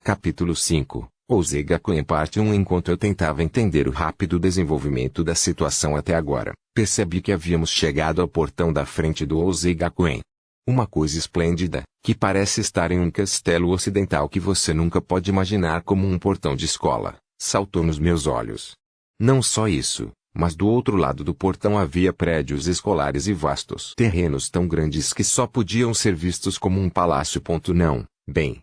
Capítulo 5. Ousei Gakuen Parte 1. Enquanto eu tentava entender o rápido desenvolvimento da situação até agora, percebi que havíamos chegado ao portão da frente do Ousei Gakuen. Uma coisa esplêndida, que parece estar em um castelo ocidental que você nunca pode imaginar como um portão de escola, saltou nos meus olhos. Não só isso, mas do outro lado do portão havia prédios escolares e vastos terrenos tão grandes que só podiam ser vistos como um palácio. Não, bem,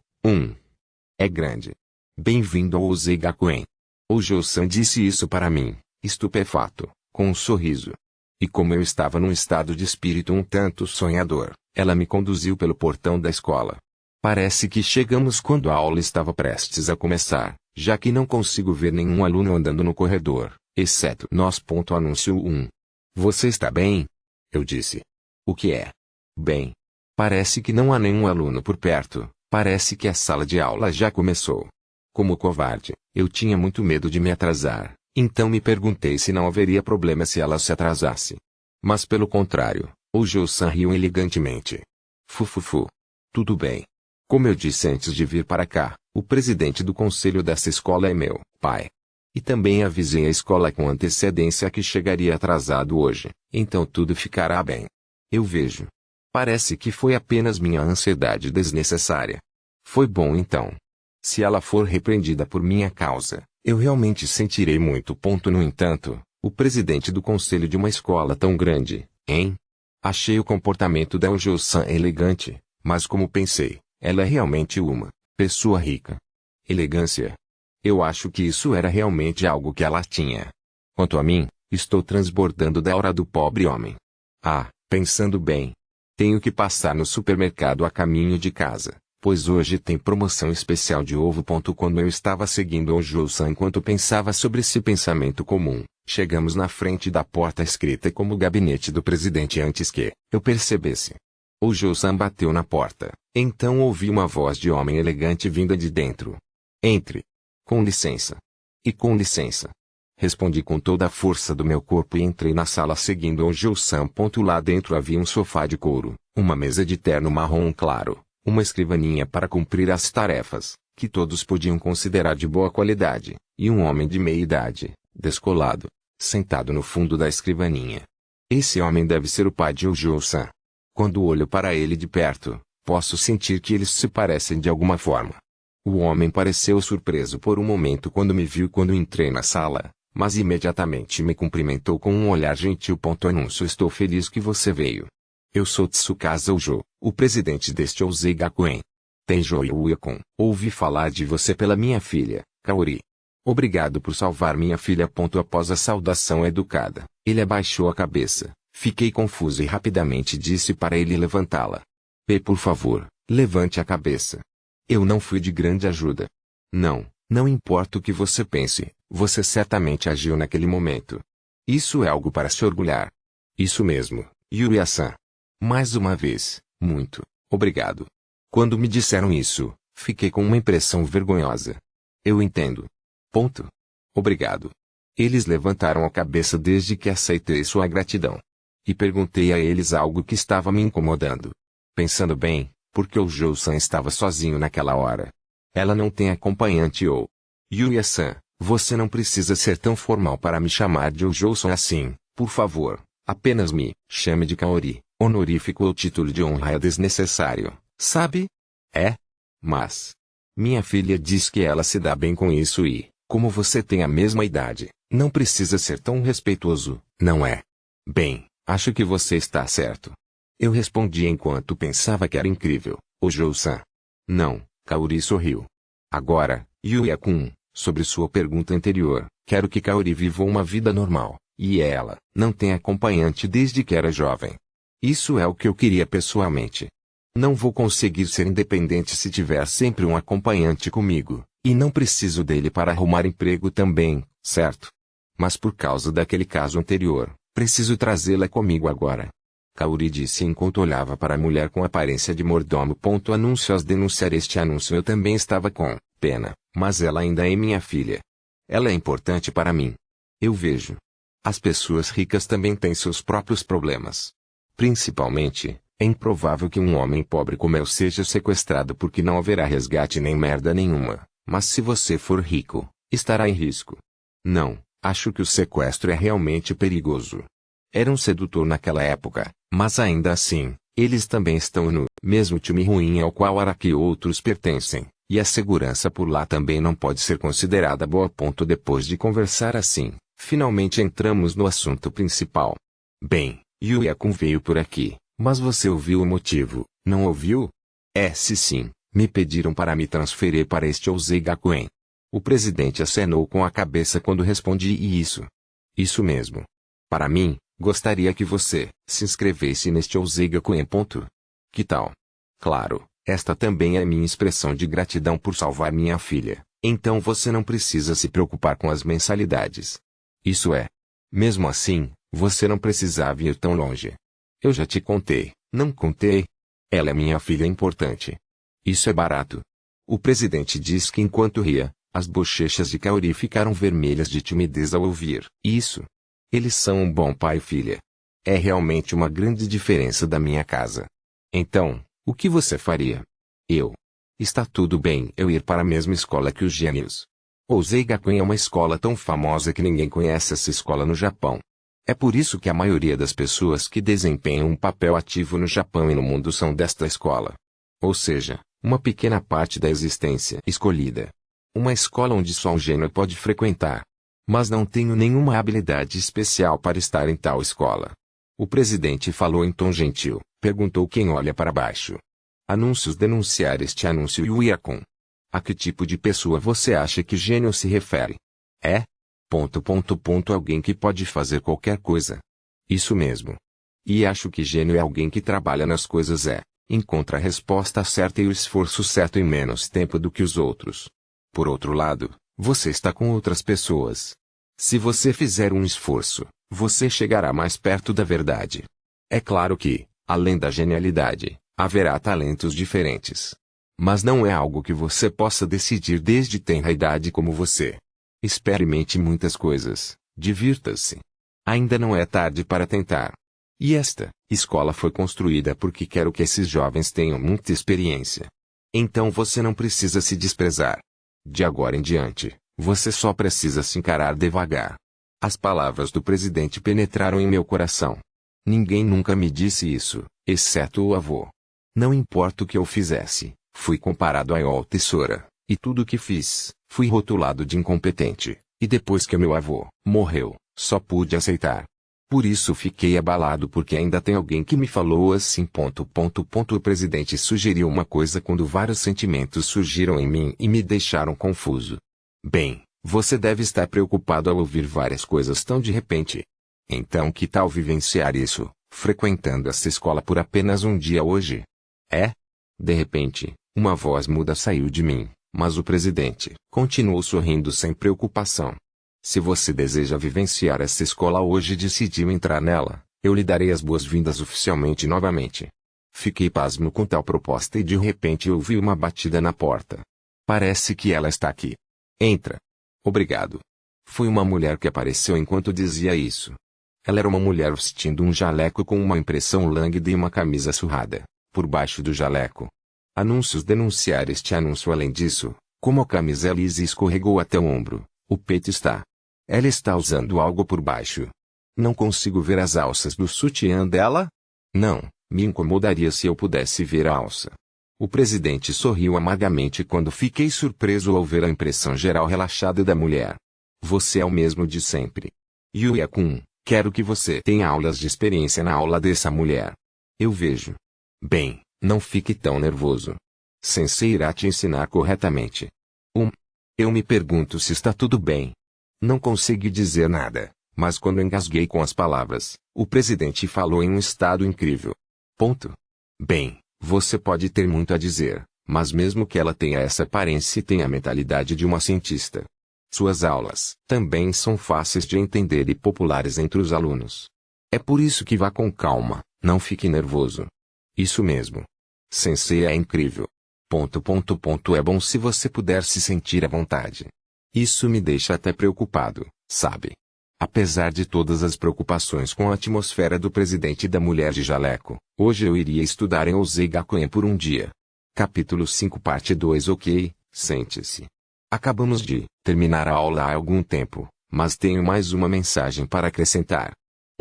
é grande. Bem-vindo ao Ousei Gakuen. O Jou-san disse isso para mim, estupefato, com um sorriso. E como eu estava num estado de espírito um tanto sonhador, ela me conduziu pelo portão da escola. Parece que chegamos quando a aula estava prestes a começar, já que não consigo ver nenhum aluno andando no corredor, exceto nós. Anúncio 1. Você está bem? Eu disse. O que é? Bem. Parece que não há nenhum aluno por perto, parece que a sala de aula já começou. Como covarde, eu tinha muito medo de me atrasar, então me perguntei se não haveria problema se ela se atrasasse. Mas pelo contrário, o Jou-san riu elegantemente. Fufufu. Tudo bem. Como eu disse antes de vir para cá, o presidente do conselho dessa escola é meu pai. E também avisei a escola com antecedência que chegaria atrasado hoje, então tudo ficará bem. Eu vejo. Parece que foi apenas minha ansiedade desnecessária. Foi bom então. Se ela for repreendida por minha causa, eu realmente sentirei muito. No entanto, o presidente do conselho de uma escola tão grande, hein? Achei o comportamento da Jou-san elegante, mas como pensei, ela é realmente uma pessoa rica. Elegância. Eu acho que isso era realmente algo que ela tinha. Quanto a mim, estou transbordando da aura do pobre homem. Ah, pensando bem. Tenho que passar no supermercado a caminho de casa, pois hoje tem promoção especial de ovo. Quando eu estava seguindo o Jou-san enquanto pensava sobre esse pensamento comum, chegamos na frente da porta escrita como gabinete do presidente antes que eu percebesse. O Jou-san bateu na porta, então ouvi uma voz de homem elegante vinda de dentro. Entre. Com licença. E com licença. Respondi com toda a força do meu corpo e entrei na sala seguindo o Jou-san. Lá dentro havia um sofá de couro, uma mesa de terno marrom claro, uma escrivaninha para cumprir as tarefas, que todos podiam considerar de boa qualidade, e um homem de meia idade, descolado, sentado no fundo da escrivaninha. Esse homem deve ser o pai de Jou-san. Quando olho para ele de perto, posso sentir que eles se parecem de alguma forma. O homem pareceu surpreso por um momento quando me viu quando entrei na sala, mas imediatamente me cumprimentou com um olhar gentil. Anúncio: estou feliz que você veio. Eu sou Tsukasa Ujo, o presidente deste Ousei Gakuen. Tenjo Yuya-kun, ouvi falar de você pela minha filha, Kaori. Obrigado por salvar minha filha. Após a saudação educada, ele abaixou a cabeça. Fiquei confuso e rapidamente disse para ele levantá-la. Por favor, levante a cabeça. Eu não fui de grande ajuda. Não importa o que você pense, você certamente agiu naquele momento. Isso é algo para se orgulhar. Isso mesmo, Yuya-san. Mais uma vez, muito obrigado. Quando me disseram isso, fiquei com uma impressão vergonhosa. Eu entendo. Obrigado. Eles levantaram a cabeça desde que aceitei sua gratidão. E perguntei a eles algo que estava me incomodando. Pensando bem, porque o Jou-san estava sozinho naquela hora. Ela não tem acompanhante ou... Yuya-san, você não precisa ser tão formal para me chamar de Jou-san assim, por favor. Apenas me chame de Kaori. Honorífico ou título de honra é desnecessário, sabe? É? Mas... minha filha diz que ela se dá bem com isso e, como você tem a mesma idade, não precisa ser tão respeitoso, não é? Bem, acho que você está certo. Eu respondi enquanto pensava que era incrível, o Jou-san. Não, Kaori sorriu. Agora, Yuya-kun, sobre sua pergunta anterior, quero que Kaori viva uma vida normal, e ela não tem acompanhante desde que era jovem. Isso é o que eu queria pessoalmente. Não vou conseguir ser independente se tiver sempre um acompanhante comigo, e não preciso dele para arrumar emprego também, certo? Mas por causa daquele caso anterior, preciso trazê-la comigo agora. Kaori disse enquanto olhava para a mulher com aparência de mordomo. Anúncio: ao denunciar este anúncio eu também estava com pena, mas ela ainda é minha filha. Ela é importante para mim. Eu vejo. As pessoas ricas também têm seus próprios problemas. Principalmente, é improvável que um homem pobre como eu seja sequestrado porque não haverá resgate nem merda nenhuma. Mas se você for rico, estará em risco. Não, acho que o sequestro é realmente perigoso. Era um sedutor naquela época, mas ainda assim, eles também estão no mesmo time ruim ao qual Araki e outros pertencem, e a segurança por lá também não pode ser considerada boa. Depois de conversar assim, finalmente entramos no assunto principal. Bem, Yuya-kun veio por aqui, mas você ouviu o motivo, não ouviu? Se sim, me pediram para me transferir para este Ozei-Gakuen. O presidente acenou com a cabeça quando respondi isso. Isso mesmo. Para mim, gostaria que você se inscrevesse neste Ozei-Gakuen. Que tal? Claro, esta também é minha expressão de gratidão por salvar minha filha, então você não precisa se preocupar com as mensalidades. Isso é. Mesmo assim, você não precisava ir tão longe. Eu já te contei, não contei? Ela é minha filha importante. Isso é barato. O presidente diz que enquanto ria, as bochechas de Kaori ficaram vermelhas de timidez ao ouvir isso. Eles são um bom pai e filha. É realmente uma grande diferença da minha casa. Então, o que você faria? Está tudo bem eu ir para a mesma escola que os gênios. Ozei-Gakuen é uma escola tão famosa que ninguém conhece essa escola no Japão. É por isso que a maioria das pessoas que desempenham um papel ativo no Japão e no mundo são desta escola. Ou seja, uma pequena parte da existência escolhida. Uma escola onde só um gênio pode frequentar. Mas não tenho nenhuma habilidade especial para estar em tal escola. O presidente falou em tom gentil, perguntou quem olha para baixo. Anúncios denunciar este anúncio Yuya-kun. A que tipo de pessoa você acha que gênio se refere? Alguém que pode fazer qualquer coisa. Isso mesmo. E acho que gênio é alguém que trabalha nas coisas encontra a resposta certa e o esforço certo em menos tempo do que os outros. Por outro lado, você está com outras pessoas. Se você fizer um esforço, você chegará mais perto da verdade. É claro que, além da genialidade, haverá talentos diferentes. Mas não é algo que você possa decidir desde tenra idade como você. Experimente muitas coisas, divirta-se. Ainda não é tarde para tentar. E esta escola foi construída porque quero que esses jovens tenham muita experiência. Então você não precisa se desprezar. De agora em diante, você só precisa se encarar devagar. As palavras do presidente penetraram em meu coração. Ninguém nunca me disse isso, exceto o avô. Não importa o que eu fizesse, fui comparado a Io Tesoura, e tudo o que fiz, fui rotulado de incompetente, e depois que meu avô morreu, só pude aceitar. Por isso fiquei abalado porque ainda tem alguém que me falou assim. O presidente sugeriu uma coisa quando vários sentimentos surgiram em mim e me deixaram confuso. Bem, você deve estar preocupado ao ouvir várias coisas tão de repente. Então que tal vivenciar isso, frequentando essa escola por apenas um dia hoje? De repente, uma voz muda saiu de mim, mas o presidente continuou sorrindo sem preocupação. Se você deseja vivenciar essa escola hoje e decidiu entrar nela, eu lhe darei as boas-vindas oficialmente novamente. Fiquei pasmo com tal proposta e de repente ouvi uma batida na porta. Parece que ela está aqui. Entra. Obrigado. Foi uma mulher que apareceu enquanto dizia isso. Ela era uma mulher vestindo um jaleco com uma impressão lânguida e uma camisa surrada, por baixo do jaleco. Anúncios denunciar este anúncio. Além disso, como a camisa é lisa e escorregou até o ombro, o peito está. Ela está usando algo por baixo. Não consigo ver as alças do sutiã dela? Não, me incomodaria se eu pudesse ver a alça. O presidente sorriu amargamente quando fiquei surpreso ao ver a impressão geral relaxada da mulher. Você é o mesmo de sempre. Yuya-kun, quero que você tenha aulas de experiência na aula dessa mulher. Eu vejo. Bem, não fique tão nervoso. Sensei irá te ensinar corretamente. Eu me pergunto se está tudo bem. Não consegui dizer nada, mas quando engasguei com as palavras, o presidente falou em um estado incrível. Bem, você pode ter muito a dizer, mas mesmo que ela tenha essa aparência e tenha a mentalidade de uma cientista. Suas aulas também são fáceis de entender e populares entre os alunos. É por isso que vá com calma, não fique nervoso. Isso mesmo. Sensei é incrível. É bom se você puder se sentir à vontade. Isso me deixa até preocupado, sabe? Apesar de todas as preocupações com a atmosfera do presidente e da mulher de jaleco, hoje eu iria estudar em Ozei-Gakuen por um dia. Capítulo 5 Parte 2 Ok, sente-se. Acabamos de terminar a aula há algum tempo, mas tenho mais uma mensagem para acrescentar.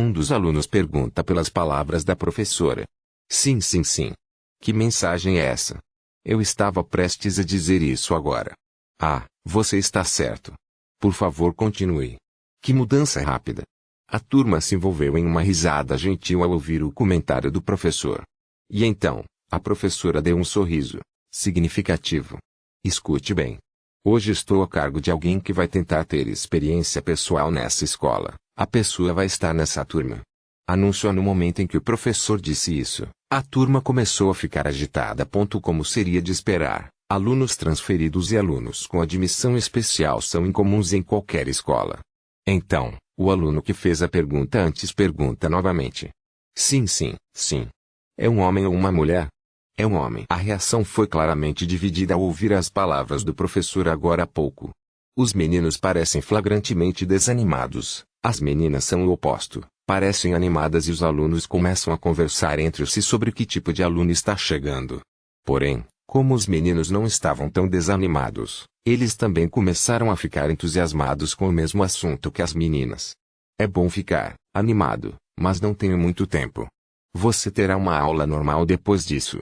Um dos alunos pergunta pelas palavras da professora. Sim, sim, sim. Que mensagem é essa? Eu estava prestes a dizer isso agora. Ah, você está certo. Por favor, continue. Que mudança rápida. A turma se envolveu em uma risada gentil ao ouvir o comentário do professor. E então, a professora deu um sorriso significativo. Escute bem. Hoje estou a cargo de alguém que vai tentar ter experiência pessoal nessa escola. A pessoa vai estar nessa turma. Anunciou no momento em que o professor disse isso. A turma começou a ficar agitada. Como seria de esperar, alunos transferidos e alunos com admissão especial são incomuns em qualquer escola. Então, o aluno que fez a pergunta antes pergunta novamente. Sim, sim, sim. É um homem ou uma mulher? É um homem. A reação foi claramente dividida ao ouvir as palavras do professor agora há pouco. Os meninos parecem flagrantemente desanimados. As meninas são o oposto, parecem animadas e os alunos começam a conversar entre si sobre que tipo de aluno está chegando. Porém, como os meninos não estavam tão desanimados, eles também começaram a ficar entusiasmados com o mesmo assunto que as meninas. É bom ficar animado, mas não tenho muito tempo. Você terá uma aula normal depois disso.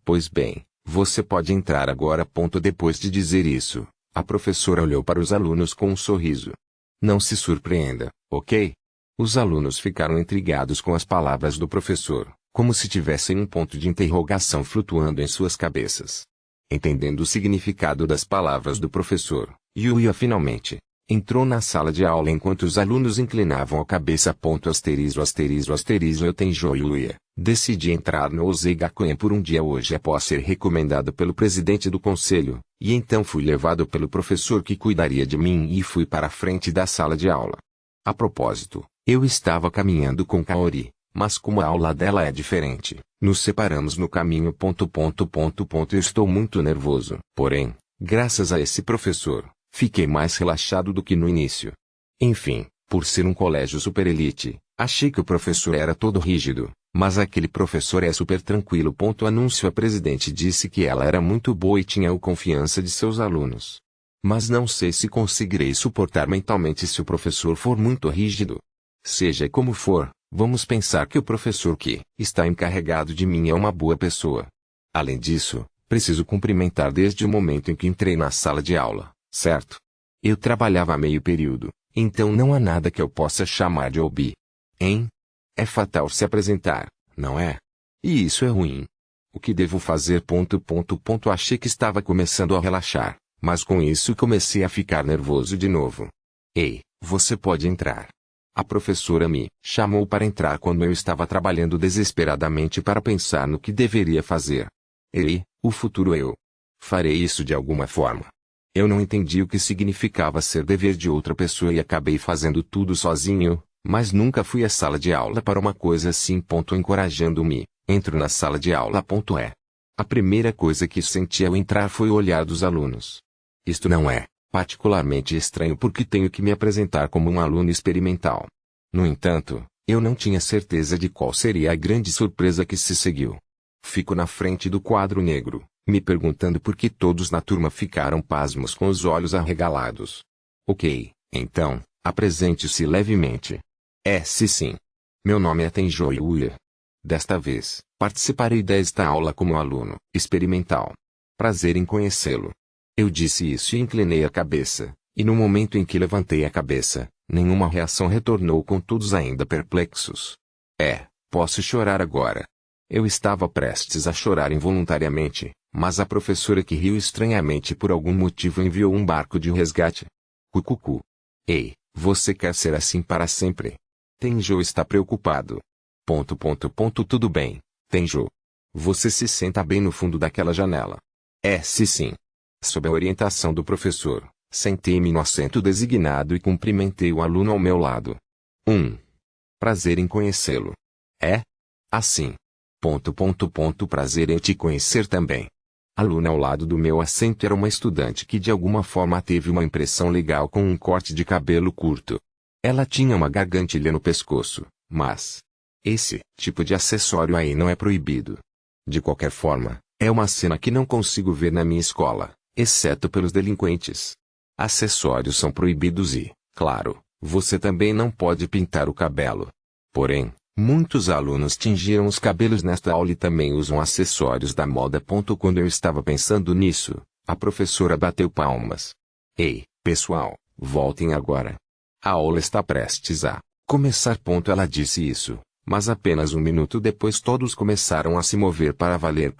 Pois bem, você pode entrar agora. Depois de dizer isso, a professora olhou para os alunos com um sorriso. Não se surpreenda, ok? Os alunos ficaram intrigados com as palavras do professor, como se tivessem um ponto de interrogação flutuando em suas cabeças. Entendendo o significado das palavras do professor, Yuya finalmente entrou na sala de aula enquanto os alunos inclinavam a cabeça. Eu Tenjo Yuya. Decidi entrar no Ozei-Gakuen por um dia hoje após ser recomendado pelo presidente do conselho, e então fui levado pelo professor que cuidaria de mim e fui para a frente da sala de aula. A propósito, eu estava caminhando com Kaori, mas como a aula dela é diferente, nos separamos no caminho. Eu estou muito nervoso. Porém, graças a esse professor, fiquei mais relaxado do que no início. Enfim, por ser um colégio super elite, achei que o professor era todo rígido, mas aquele professor é super tranquilo. Anúncio: a presidente disse que ela era muito boa e tinha a confiança de seus alunos. Mas não sei se conseguirei suportar mentalmente se o professor for muito rígido. Seja como for, vamos pensar que o professor que está encarregado de mim é uma boa pessoa. Além disso, preciso cumprimentar desde o momento em que entrei na sala de aula, certo? Eu trabalhava a meio período, então não há nada que eu possa chamar de OB. Hein? É fatal se apresentar, não é? E isso é ruim. O que devo fazer? Achei que estava começando a relaxar, mas com isso comecei a ficar nervoso de novo. Ei, você pode entrar. A professora me chamou para entrar quando eu estava trabalhando desesperadamente para pensar no que deveria fazer. Ei, o futuro eu farei isso de alguma forma. Eu não entendi o que significava ser dever de outra pessoa e acabei fazendo tudo sozinho. Mas nunca fui à sala de aula para uma coisa assim. Encorajando-me, entro na sala de aula. A primeira coisa que senti ao entrar foi o olhar dos alunos. Isto não é particularmente estranho porque tenho que me apresentar como um aluno experimental. No entanto, eu não tinha certeza de qual seria a grande surpresa que se seguiu. Fico na frente do quadro negro, me perguntando por que todos na turma ficaram pasmos com os olhos arregalados. Ok, então, apresente-se levemente. Sim. Meu nome é Tenjo Yuya. Desta vez, participarei desta aula como aluno experimental. Prazer em conhecê-lo. Eu disse isso e inclinei a cabeça, e no momento em que levantei a cabeça, nenhuma reação retornou com todos ainda perplexos. Posso chorar agora. Eu estava prestes a chorar involuntariamente, mas a professora que riu estranhamente por algum motivo enviou um barco de resgate. Cucucu. Ei, você quer ser assim para sempre? Tenjo está preocupado. Tudo bem, Tenjo. Você se senta bem no fundo daquela janela. Sim. Sob a orientação do professor, sentei-me no assento designado e cumprimentei o aluno ao meu lado. Prazer em conhecê-lo. Assim. Prazer em te conhecer também. A aluna ao lado do meu assento era uma estudante que de alguma forma teve uma impressão legal com um corte de cabelo curto. Ela tinha uma gargantilha no pescoço, mas esse tipo de acessório aí não é proibido. De qualquer forma, é uma cena que não consigo ver na minha escola, exceto pelos delinquentes. Acessórios são proibidos e, claro, você também não pode pintar o cabelo. Porém, muitos alunos tingiram os cabelos nesta aula e também usam acessórios da moda. Quando eu estava pensando nisso, a professora bateu palmas. Ei, pessoal, voltem agora. A aula está prestes a começar. Ela disse isso, mas apenas um minuto depois todos começaram a se mover para valer.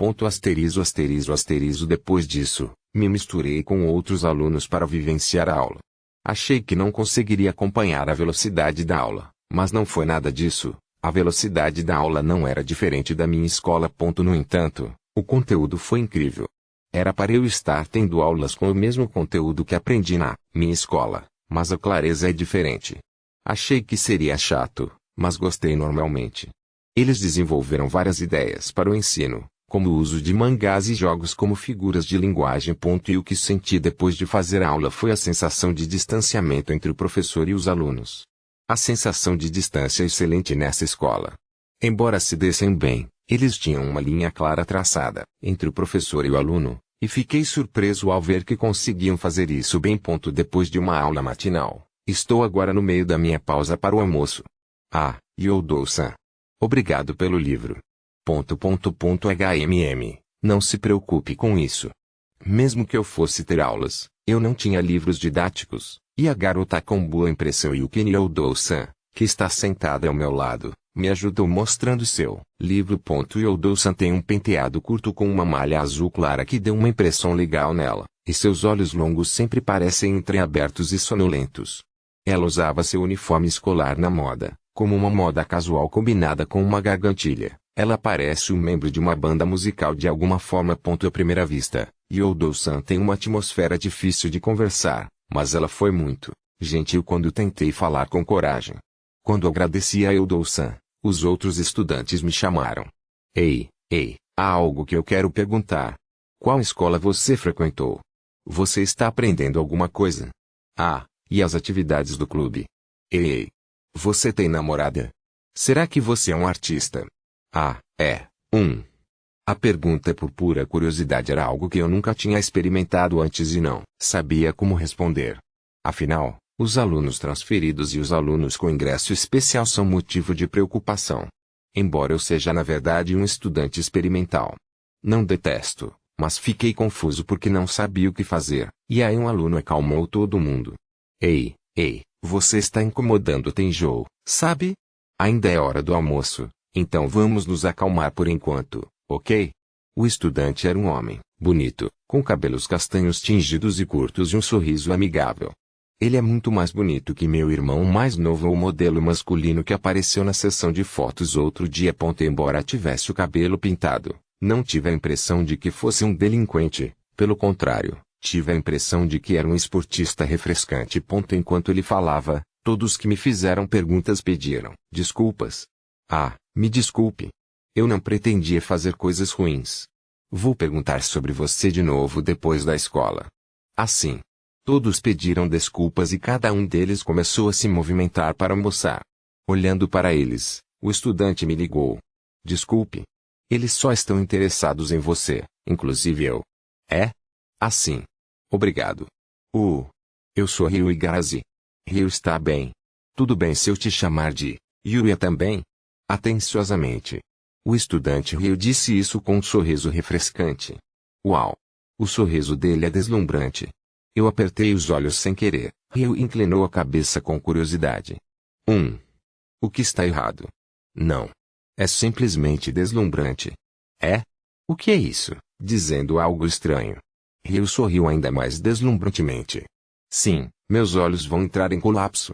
Depois disso, me misturei com outros alunos para vivenciar a aula. Achei que não conseguiria acompanhar a velocidade da aula, mas não foi nada disso. A velocidade da aula não era diferente da minha escola. No entanto, o conteúdo foi incrível. Era para eu estar tendo aulas com o mesmo conteúdo que aprendi na minha escola, mas a clareza é diferente. Achei que seria chato, mas gostei normalmente. Eles desenvolveram várias ideias para o ensino, como o uso de mangás e jogos como figuras de linguagem. E o que senti depois de fazer a aula foi a sensação de distanciamento entre o professor e os alunos. A sensação de distância é excelente nessa escola. Embora se dessem bem, eles tinham uma linha clara traçada entre o professor e o aluno, e fiquei surpreso ao ver que conseguiam fazer isso bem. Depois de uma aula matinal, estou agora no meio da minha pausa para o almoço. Ah, Youdou-san. Obrigado pelo livro. Não se preocupe com isso. Mesmo que eu fosse ter aulas, eu não tinha livros didáticos, e a garota com boa impressão Yuki Youdou-san, que está sentada ao meu lado, me ajudou mostrando seu livro. Youdou-san tem um penteado curto com uma malha azul clara que deu uma impressão legal nela, e seus olhos longos sempre parecem entreabertos e sonolentos. Ela usava seu uniforme escolar na moda, como uma moda casual combinada com uma gargantilha. Ela parece um membro de uma banda musical de alguma forma. À primeira vista, Youdou-san tem uma atmosfera difícil de conversar, mas ela foi muito gentil quando tentei falar com coragem. Quando agradeci a Youdou-san, os outros estudantes me chamaram. Ei, há algo que eu quero perguntar. Qual escola você frequentou? Você está aprendendo alguma coisa? Ah, e as atividades do clube? Ei, você tem namorada? Será que você é um artista? Ah, é. A pergunta por pura curiosidade era algo que eu nunca tinha experimentado antes e não sabia como responder. Afinal, os alunos transferidos e os alunos com ingresso especial são motivo de preocupação. Embora eu seja na verdade um estudante experimental. Não detesto, mas fiquei confuso porque não sabia o que fazer, e aí um aluno acalmou todo mundo. Ei, você está incomodando Tenjou, sabe? Ainda é hora do almoço. Então vamos nos acalmar por enquanto, ok? O estudante era um homem, bonito, com cabelos castanhos tingidos e curtos e um sorriso amigável. Ele é muito mais bonito que meu irmão mais novo, o modelo masculino que apareceu na sessão de fotos outro dia. Embora tivesse o cabelo pintado, não tive a impressão de que fosse um delinquente, pelo contrário, tive a impressão de que era um esportista refrescante. Enquanto ele falava, todos que me fizeram perguntas pediram desculpas. Ah, me desculpe. Eu não pretendia fazer coisas ruins. Vou perguntar sobre você de novo depois da escola. Assim. Todos pediram desculpas e cada um deles começou a se movimentar para almoçar. Olhando para eles, o estudante me ligou. Desculpe. Eles só estão interessados em você, inclusive eu. É? Assim. Obrigado. Eu sou Ryu Igarashi. Ryu está bem. Tudo bem se eu te chamar de Yuya também? Atenciosamente. O estudante Ryu disse isso com um sorriso refrescante. Uau! O sorriso dele é deslumbrante. Eu apertei os olhos sem querer. Ryu inclinou a cabeça com curiosidade. O que está errado? Não. É simplesmente deslumbrante. É? O que é isso? Dizendo algo estranho. Ryu sorriu ainda mais deslumbrantemente. Sim, meus olhos vão entrar em colapso.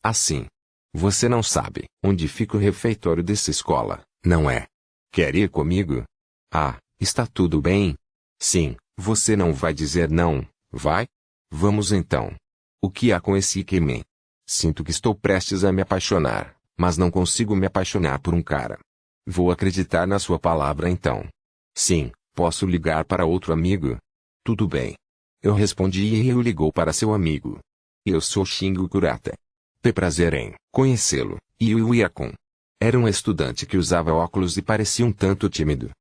Assim. Você não sabe onde fica o refeitório dessa escola, não é? Quer ir comigo? Ah, está tudo bem? Sim, você não vai dizer não, vai? Vamos então. O que há com esse Ikemen? Sinto que estou prestes a me apaixonar, mas não consigo me apaixonar por um cara. Vou acreditar na sua palavra então. Sim, posso ligar para outro amigo? Tudo bem. Eu respondi e Ryu ligou para seu amigo. Eu sou Shingo Kurata. Ter prazer em conhecê-lo, Yu-Ia-kun. Era um estudante que usava óculos e parecia um tanto tímido.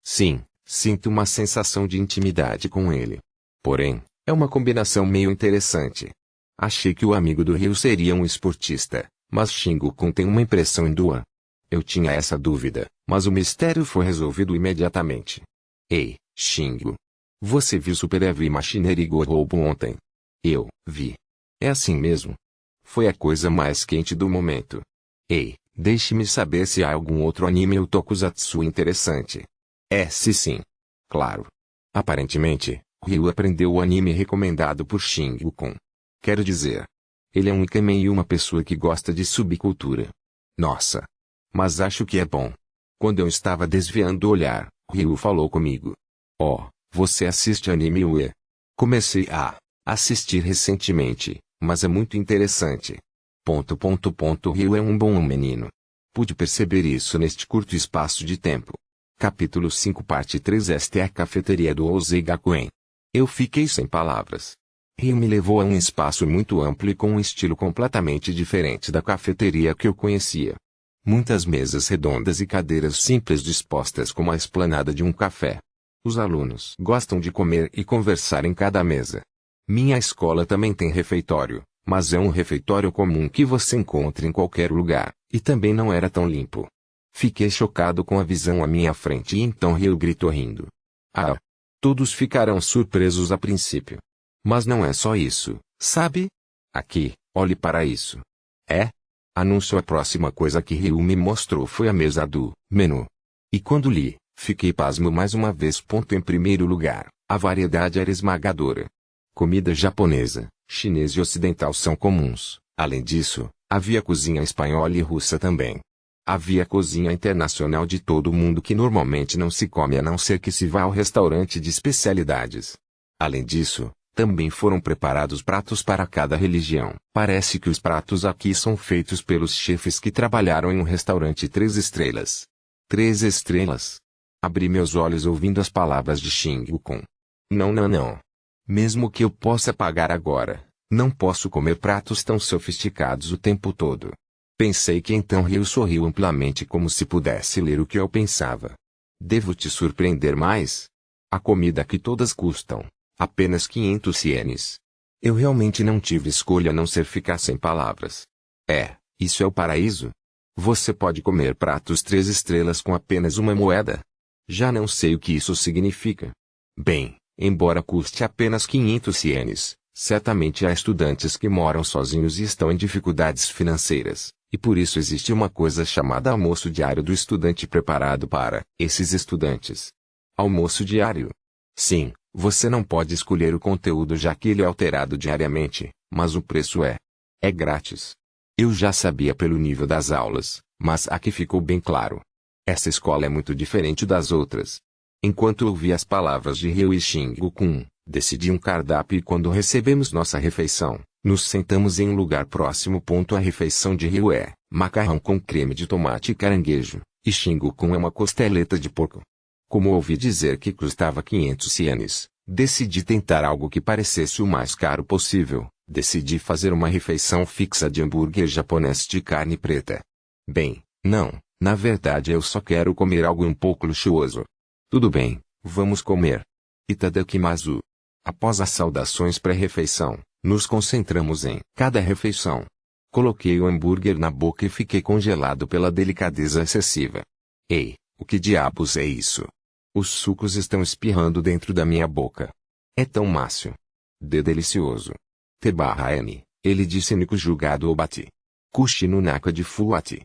Sim, sinto uma sensação de intimidade com ele. Porém, É uma combinação meio interessante. Achei que o amigo do Ryu seria um esportista, mas Shingo-kun tem uma impressão hindua. Eu tinha essa dúvida, mas o mistério foi resolvido imediatamente. Ei, Shingo. Você viu Super Heavy Machinery Go Robo ontem? Eu vi. É assim mesmo. Foi a coisa mais quente do momento. Ei, deixe-me saber se há algum outro anime ou tokusatsu interessante. Se sim. Claro. Aparentemente, Ryu aprendeu o anime recomendado por Shingo-kun. Quero dizer, ele é um ikemen e uma pessoa que gosta de subcultura. Nossa. Mas acho que é bom. Quando eu estava desviando o olhar, Ryu falou comigo. Oh, você assiste anime Ue? Comecei a assistir recentemente, mas é muito interessante. Ryu é um bom menino. Pude perceber isso neste curto espaço de tempo. Capítulo 5 Parte 3 Esta é a cafeteria do Ousei Gakuen. Eu fiquei sem palavras. Ryu me levou a um espaço muito amplo e com um estilo completamente diferente da cafeteria que eu conhecia. Muitas mesas redondas e cadeiras simples dispostas como a esplanada de um café. Os alunos gostam de comer e conversar em cada mesa. Minha escola também tem refeitório, mas é um refeitório comum que você encontra em qualquer lugar, e também não era tão limpo. Fiquei chocado com a visão à minha frente e então Ryu gritou rindo. Ah! Todos ficaram surpresos a princípio. Mas não é só isso, sabe? Aqui, olhe para isso. Anúncio A próxima coisa que Ryu me mostrou foi a mesa do menu. E quando li, fiquei pasmo mais uma vez. Em primeiro lugar, a variedade era esmagadora. Comida japonesa, chinesa e ocidental são comuns. Além disso, havia cozinha espanhola e russa também. Havia cozinha internacional de todo mundo que normalmente não se come a não ser que se vá ao restaurante de especialidades. Além disso, também foram preparados pratos para cada religião. Parece que os pratos aqui são feitos pelos chefes que trabalharam em um restaurante 3 estrelas. 3 estrelas? Abri meus olhos ouvindo as palavras de Shingo-kun. Não. Mesmo que eu possa pagar agora, não posso comer pratos tão sofisticados o tempo todo. Pensei que então Ryu sorriu amplamente como se pudesse ler o que eu pensava. Devo te surpreender mais? A comida aqui todas custam apenas 500 ienes. Eu realmente não tive escolha a não ser ficar sem palavras. Isso é o paraíso? Você pode comer pratos 3 estrelas com apenas uma moeda? Já não sei o que isso significa. Bem, embora custe apenas 500 ienes, certamente há estudantes que moram sozinhos e estão em dificuldades financeiras, e por isso existe uma coisa chamada almoço diário do estudante preparado para esses estudantes. Almoço diário? Sim. Você não pode escolher o conteúdo já que ele é alterado diariamente, mas o preço é grátis. Eu já sabia pelo nível das aulas, mas aqui ficou bem claro. Essa escola é muito diferente das outras. Enquanto ouvi as palavras de Ryu e Shingo-kun, decidi um cardápio e quando recebemos nossa refeição, nos sentamos em um lugar próximo. A refeição de Ryu é macarrão com creme de tomate e caranguejo, e Shingo-kun é uma costeleta de porco. Como ouvi dizer que custava 500 ienes, decidi tentar algo que parecesse o mais caro possível. Decidi fazer uma refeição fixa de hambúrguer japonês de carne preta. Bem, não, na verdade eu só quero comer algo um pouco luxuoso. Tudo bem, vamos comer. Itadakimasu. Após as saudações pré-refeição, nos concentramos em cada refeição. Coloquei o hambúrguer na boca e fiquei congelado pela delicadeza excessiva. Ei, o que diabos é isso? Os sucos estão espirrando dentro da minha boca. É tão mácio. Delicioso. T/N, ele disse Nikujugado Obati. Kushi no Naka de Fuati.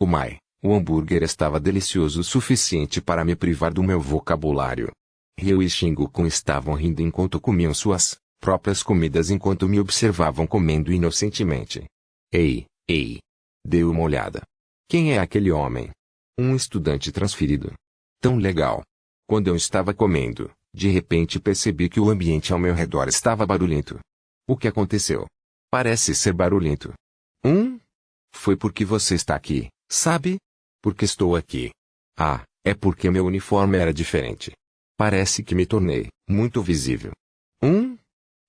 Mai, o hambúrguer estava delicioso o suficiente para me privar do meu vocabulário. Ryu e Shingo-kun estavam rindo enquanto comiam suas próprias comidas enquanto me observavam comendo inocentemente. Ei. Dê uma olhada. Quem é aquele homem? Um estudante transferido. Tão legal. Quando eu estava comendo, de repente percebi que o ambiente ao meu redor estava barulhento. O que aconteceu? Parece ser barulhento. Foi porque você está aqui, sabe? Porque estou aqui. É porque meu uniforme era diferente. Parece que me tornei muito visível.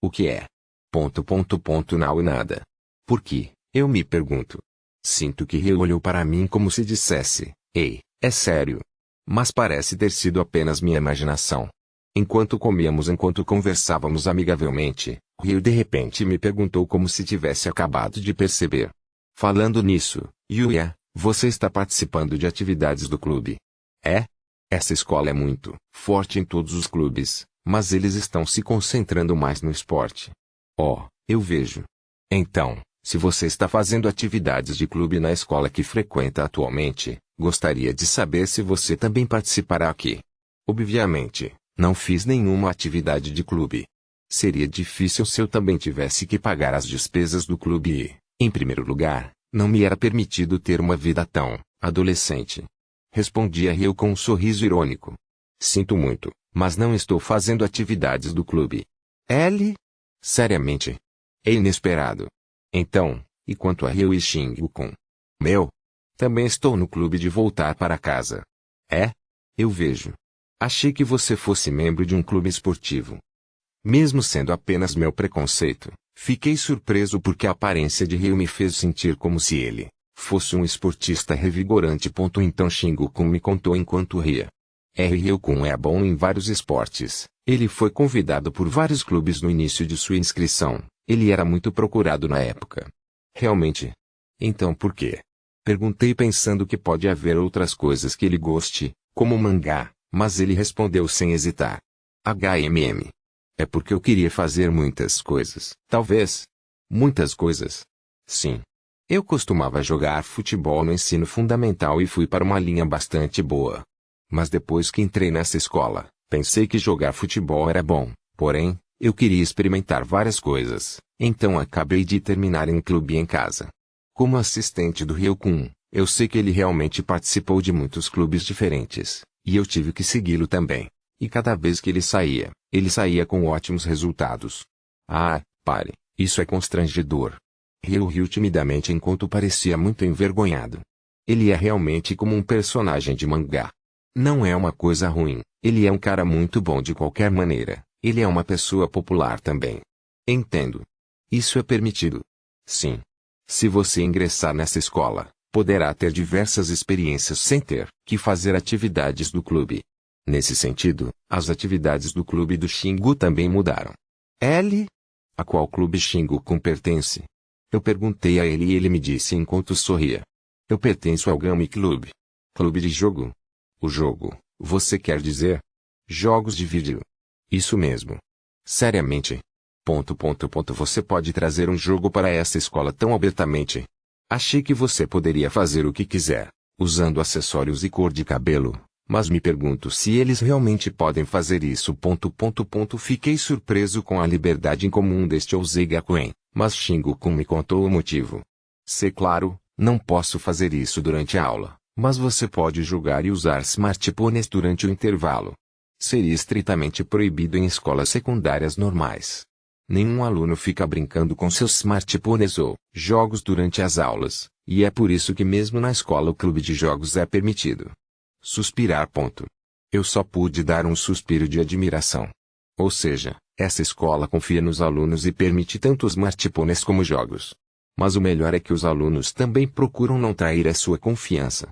O que é? Não e nada. Por que? Eu me pergunto. Sinto que Ryu olhou para mim como se dissesse, ei, é sério. Mas parece ter sido apenas minha imaginação. Enquanto comíamos, enquanto conversávamos amigavelmente, Ryu de repente me perguntou como se tivesse acabado de perceber. Falando nisso, Yuya, você está participando de atividades do clube? É? Essa escola é muito forte em todos os clubes, mas eles estão se concentrando mais no esporte. Oh, eu vejo. Então, se você está fazendo atividades de clube na escola que frequenta atualmente, gostaria de saber se você também participará aqui. Obviamente, não fiz nenhuma atividade de clube. Seria difícil se eu também tivesse que pagar as despesas do clube e, em primeiro lugar, não me era permitido ter uma vida tão adolescente. Respondia Ryu com um sorriso irônico. Sinto muito, mas não estou fazendo atividades do clube. L? Seriamente? É inesperado. Então, e quanto a Ryu e Shingo-kun? Meu? Também estou no clube de voltar para casa. É? Eu vejo. Achei que você fosse membro de um clube esportivo. Mesmo sendo apenas meu preconceito, fiquei surpreso porque a aparência de Ryu me fez sentir como se ele fosse um esportista revigorante. Então Shingo-kun me contou enquanto ria. Ryu-kun é bom em vários esportes. Ele foi convidado por vários clubes no início de sua inscrição. Ele era muito procurado na época. Realmente? Então por quê? Perguntei pensando que pode haver outras coisas que ele goste, como mangá, mas ele respondeu sem hesitar. É porque eu queria fazer muitas coisas. Talvez. Muitas coisas. Sim. Eu costumava jogar futebol no ensino fundamental e fui para uma linha bastante boa. Mas depois que entrei nessa escola, pensei que jogar futebol era bom, porém, eu queria experimentar várias coisas, então acabei de terminar em um clube em casa. Como assistente do Ryu-kun, eu sei que ele realmente participou de muitos clubes diferentes, e eu tive que segui-lo também. E cada vez que ele saía com ótimos resultados. Ah, pare, isso é constrangedor. Ryu riu timidamente enquanto parecia muito envergonhado. Ele é realmente como um personagem de mangá. Não é uma coisa ruim, ele é um cara muito bom de qualquer maneira, ele é uma pessoa popular também. Entendo. Isso é permitido. Sim. Se você ingressar nessa escola, poderá ter diversas experiências sem ter que fazer atividades do clube. Nesse sentido, as atividades do clube do Shingo também mudaram. L? A qual clube Shingo-kun pertence? Eu perguntei a ele e ele me disse enquanto sorria. Eu pertenço ao Gami Club. Clube de jogo. O jogo, você quer dizer? Jogos de vídeo. Isso mesmo. Seriamente? Você pode trazer um jogo para essa escola tão abertamente? Achei que você poderia fazer o que quiser, usando acessórios e cor de cabelo, mas me pergunto se eles realmente podem fazer isso. Fiquei surpreso com a liberdade incomum deste Ozei-gakuen, mas Shingo-kun me contou o motivo. Claro, não posso fazer isso durante a aula, mas você pode jogar e usar smartphones durante o intervalo. Seria estritamente proibido em escolas secundárias normais. Nenhum aluno fica brincando com seus smartphones ou jogos durante as aulas, e é por isso que mesmo na escola o clube de jogos é permitido. Suspirar. Eu só pude dar um suspiro de admiração. Ou seja, essa escola confia nos alunos e permite tanto smartphones como jogos. Mas o melhor é que os alunos também procuram não trair a sua confiança.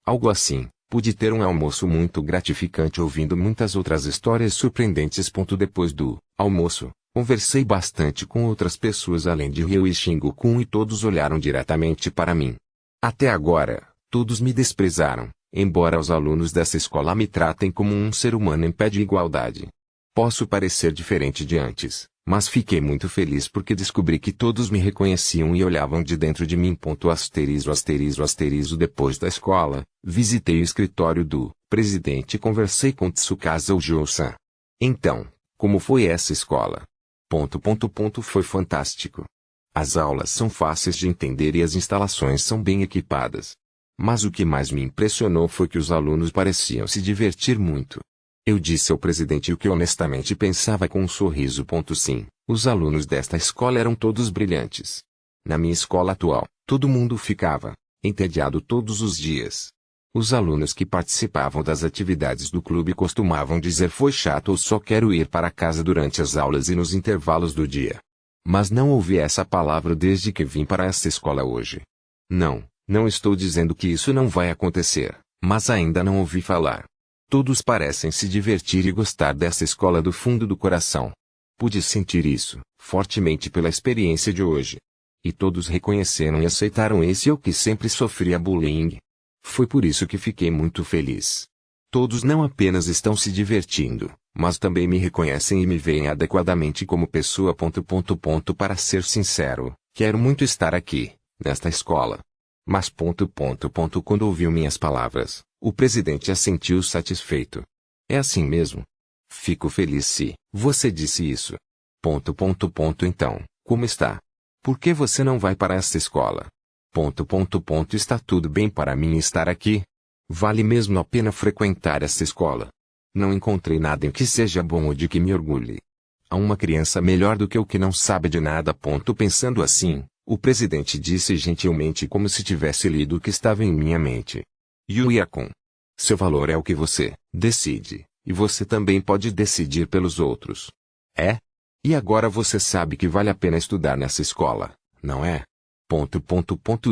Algo assim, pude ter um almoço muito gratificante ouvindo muitas outras histórias surpreendentes. Depois do almoço, conversei bastante com outras pessoas além de Ryu e Shingo-kun e todos olharam diretamente para mim. Até agora, todos me desprezaram, embora os alunos dessa escola me tratem como um ser humano em pé de igualdade. Posso parecer diferente de antes, mas fiquei muito feliz porque descobri que todos me reconheciam e olhavam de dentro de mim. Depois da escola, visitei o escritório do presidente e conversei com Tsukasa Ujou-san. Então, como foi essa escola? Foi fantástico. As aulas são fáceis de entender e as instalações são bem equipadas. Mas o que mais me impressionou foi que os alunos pareciam se divertir muito. Eu disse ao presidente o que honestamente pensava com um sorriso. Sim, os alunos desta escola eram todos brilhantes. Na minha escola atual, todo mundo ficava entediado todos os dias. Os alunos que participavam das atividades do clube costumavam dizer foi chato ou só quero ir para casa durante as aulas e nos intervalos do dia. Mas não ouvi essa palavra desde que vim para essa escola hoje. Não estou dizendo que isso não vai acontecer, mas ainda não ouvi falar. Todos parecem se divertir e gostar dessa escola do fundo do coração. Pude sentir isso, fortemente pela experiência de hoje. E todos reconheceram e aceitaram esse eu que sempre sofria bullying. Foi por isso que fiquei muito feliz. Todos não apenas estão se divertindo, mas também me reconhecem e me veem adequadamente como pessoa. Para ser sincero, quero muito estar aqui, nesta escola. Mas quando ouviu minhas palavras, o presidente assentiu satisfeito. É assim mesmo. Fico feliz se você disse isso. Então, como está? Por que você não vai para essa escola? Está tudo bem para mim estar aqui? Vale mesmo a pena frequentar essa escola? Não encontrei nada em que seja bom ou de que me orgulhe. Há uma criança melhor do que eu que não sabe de nada. Pensando assim, o presidente disse gentilmente como se tivesse lido o que estava em minha mente. Yuya-kun. Seu valor é o que você decide, e você também pode decidir pelos outros. É? E agora você sabe que vale a pena estudar nessa escola, não é?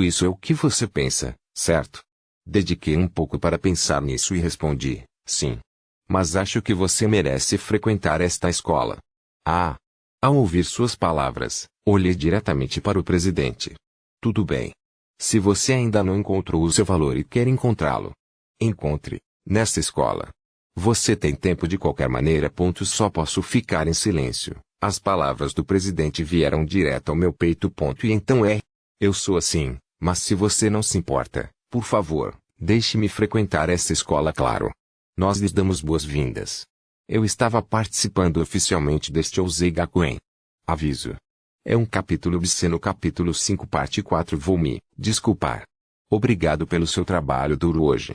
Isso é o que você pensa, certo? Dediquei um pouco para pensar nisso e respondi, sim. Mas acho que você merece frequentar esta escola. Ah! Ao ouvir suas palavras, olhei diretamente para o presidente. Tudo bem. Se você ainda não encontrou o seu valor e quer encontrá-lo, encontre, nesta escola. Você tem tempo de qualquer maneira. Só posso ficar em silêncio. As palavras do presidente vieram direto ao meu peito. E então eu sou assim, mas se você não se importa, por favor, deixe-me frequentar essa escola, claro. Nós lhes damos boas-vindas. Eu estava participando oficialmente deste Osei Gakuen. Aviso. É um capítulo obsceno. Capítulo 5 parte 4. Vou me desculpar. Obrigado pelo seu trabalho duro hoje.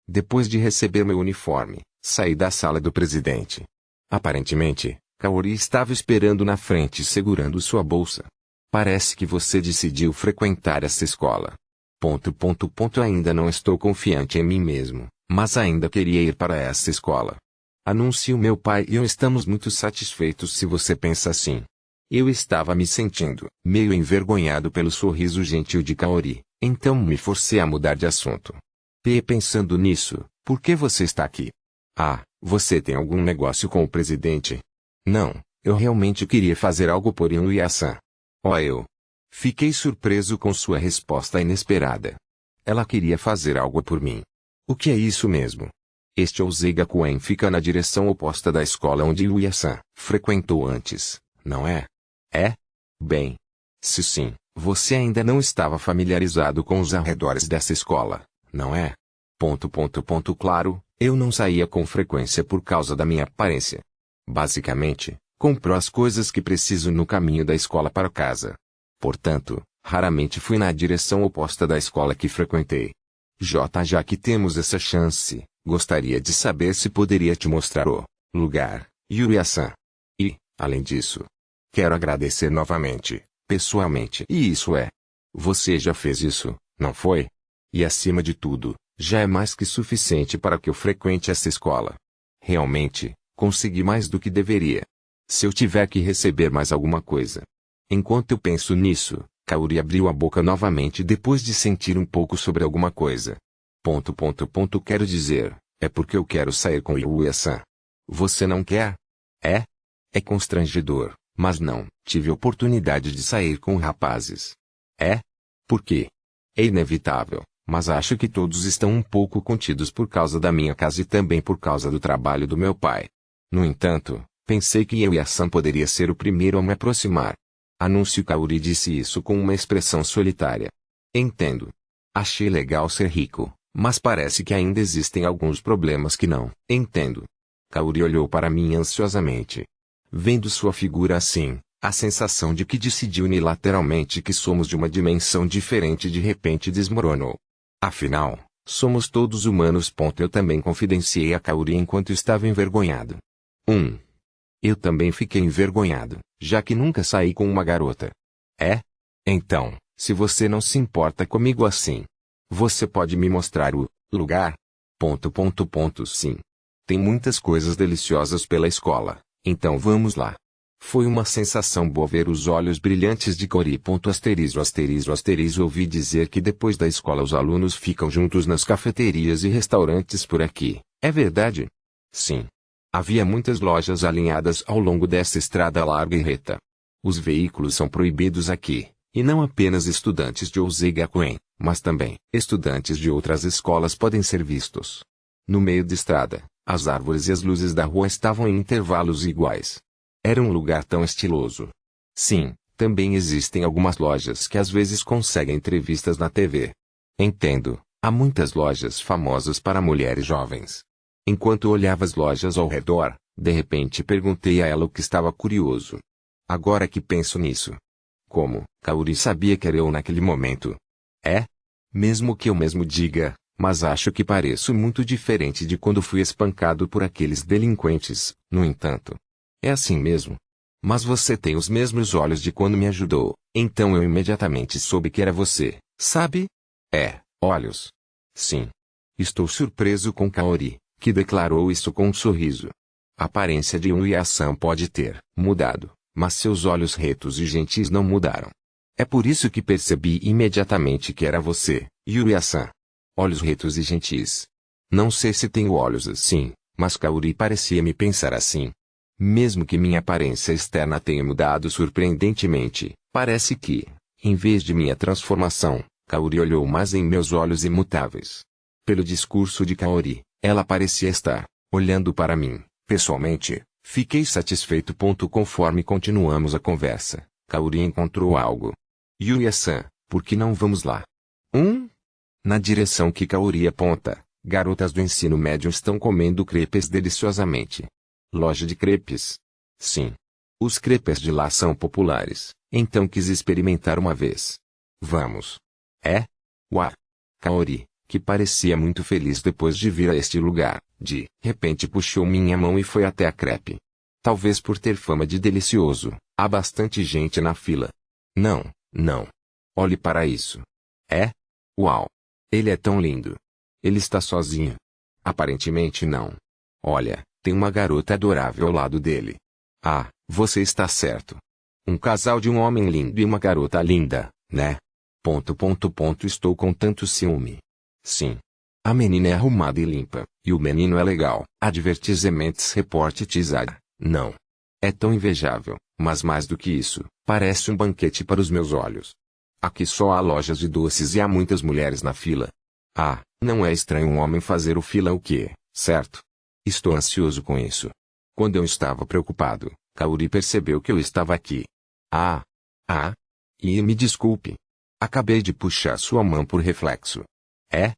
Depois de receber meu uniforme, saí da sala do presidente. Aparentemente, Kaori estava esperando na frente segurando sua bolsa. Parece que você decidiu frequentar essa escola. Ainda não estou confiante em mim mesmo, mas ainda queria ir para essa escola. Anuncio meu pai e eu estamos muito satisfeitos se você pensa assim. Eu estava me sentindo meio envergonhado pelo sorriso gentil de Kaori, então me forcei a mudar de assunto. Pensando nisso, por que você está aqui? Ah, você tem algum negócio com o presidente? Não, eu realmente queria fazer algo por Yuya-san. Eu fiquei surpreso com sua resposta inesperada. Ela queria fazer algo por mim. O que é isso mesmo? Este Osei Gakuen fica na direção oposta da escola onde Yuya-san frequentou antes, não é? Bem. Se sim, você ainda não estava familiarizado com os arredores dessa escola, não é? Claro, eu não saía com frequência por causa da minha aparência. Basicamente, compro as coisas que preciso no caminho da escola para casa. Portanto, raramente fui na direção oposta da escola que frequentei. Já que temos essa chance, gostaria de saber se poderia te mostrar o lugar, Yuya-san. E, além disso, quero agradecer novamente, pessoalmente. E isso você já fez isso, não foi? E acima de tudo, já é mais que suficiente para que eu frequente essa escola. Realmente, consegui mais do que deveria. Se eu tiver que receber mais alguma coisa. Enquanto eu penso nisso, Kaori abriu a boca novamente depois de sentir um pouco sobre alguma coisa. Quero dizer, é porque eu quero sair com Yuya-san. Você não quer? É constrangedor, mas não tive oportunidade de sair com rapazes. Por quê? É inevitável, mas acho que todos estão um pouco contidos por causa da minha casa e também por causa do trabalho do meu pai. No entanto, pensei que Yuya-san poderia ser o primeiro a me aproximar. Anúncio. Kaori disse isso com uma expressão solitária. Entendo. Achei legal ser rico, mas parece que ainda existem alguns problemas que não entendo. Kaori olhou para mim ansiosamente. Vendo sua figura assim, a sensação de que decidi unilateralmente que somos de uma dimensão diferente de repente desmoronou. Afinal, somos todos humanos. Eu também confidenciei a Kaori enquanto estava envergonhado. Eu também fiquei envergonhado, já que nunca saí com uma garota. Então, se você não se importa comigo assim, você pode me mostrar o lugar? Sim. Tem muitas coisas deliciosas pela escola, então vamos lá. Foi uma sensação boa ver os olhos brilhantes de Kaori. Ouvi dizer que depois da escola os alunos ficam juntos nas cafeterias e restaurantes por aqui. É verdade? Sim. Havia muitas lojas alinhadas ao longo dessa estrada larga e reta. Os veículos são proibidos aqui, e não apenas estudantes de Ousei Gakuen, mas também estudantes de outras escolas podem ser vistos. No meio da estrada, as árvores e as luzes da rua estavam em intervalos iguais. Era um lugar tão estiloso. Sim, também existem algumas lojas que às vezes conseguem entrevistas na TV. Entendo, há muitas lojas famosas para mulheres jovens. Enquanto olhava as lojas ao redor, de repente perguntei a ela o que estava curioso. Agora que penso nisso. Como, Kaori sabia que era eu naquele momento? É? Mesmo que eu mesmo diga, mas acho que pareço muito diferente de quando fui espancado por aqueles delinquentes, no entanto. É assim mesmo. Mas você tem os mesmos olhos de quando me ajudou, então eu imediatamente soube que era você, sabe? É, olhos. Sim. Estou surpreso com Kaori, que declarou isso com um sorriso. A aparência de Inuyasha pode ter mudado, mas seus olhos retos e gentis não mudaram. É por isso que percebi imediatamente que era você, Inuyasha. Olhos retos e gentis. Não sei se tenho olhos assim, mas Kaori parecia me pensar assim. Mesmo que minha aparência externa tenha mudado surpreendentemente, parece que, em vez de minha transformação, Kaori olhou mais em meus olhos imutáveis. Pelo discurso de Kaori, ela parecia estar olhando para mim. Pessoalmente, fiquei satisfeito. Conforme continuamos a conversa, Kaori encontrou algo. Yuya-san, por que não vamos lá? Na direção que Kaori aponta, garotas do ensino médio estão comendo crepes deliciosamente. Loja de crepes? Sim. Os crepes de lá são populares, então quis experimentar uma vez. Vamos. É? Uau! Kaori, que parecia muito feliz depois de vir a este lugar, de repente puxou minha mão e foi até a crepe. Talvez por ter fama de delicioso, há bastante gente na fila. Não, não. Olhe para isso. É? Uau! Ele é tão lindo. Ele está sozinho? Aparentemente não. Olha, tem uma garota adorável ao lado dele. Ah, você está certo. Um casal de um homem lindo e uma garota linda, né? Estou com tanto ciúme. Sim. A menina é arrumada e limpa, e o menino é legal. Advertisements report Tizada. Não. É tão invejável, mas mais do que isso, parece um banquete para os meus olhos. Aqui só há lojas de doces e há muitas mulheres na fila. Ah, não é estranho um homem fazer o fila o quê, certo? Estou ansioso com isso. Quando eu estava preocupado, Kaori percebeu que eu estava aqui. E me desculpe. Acabei de puxar sua mão por reflexo. É?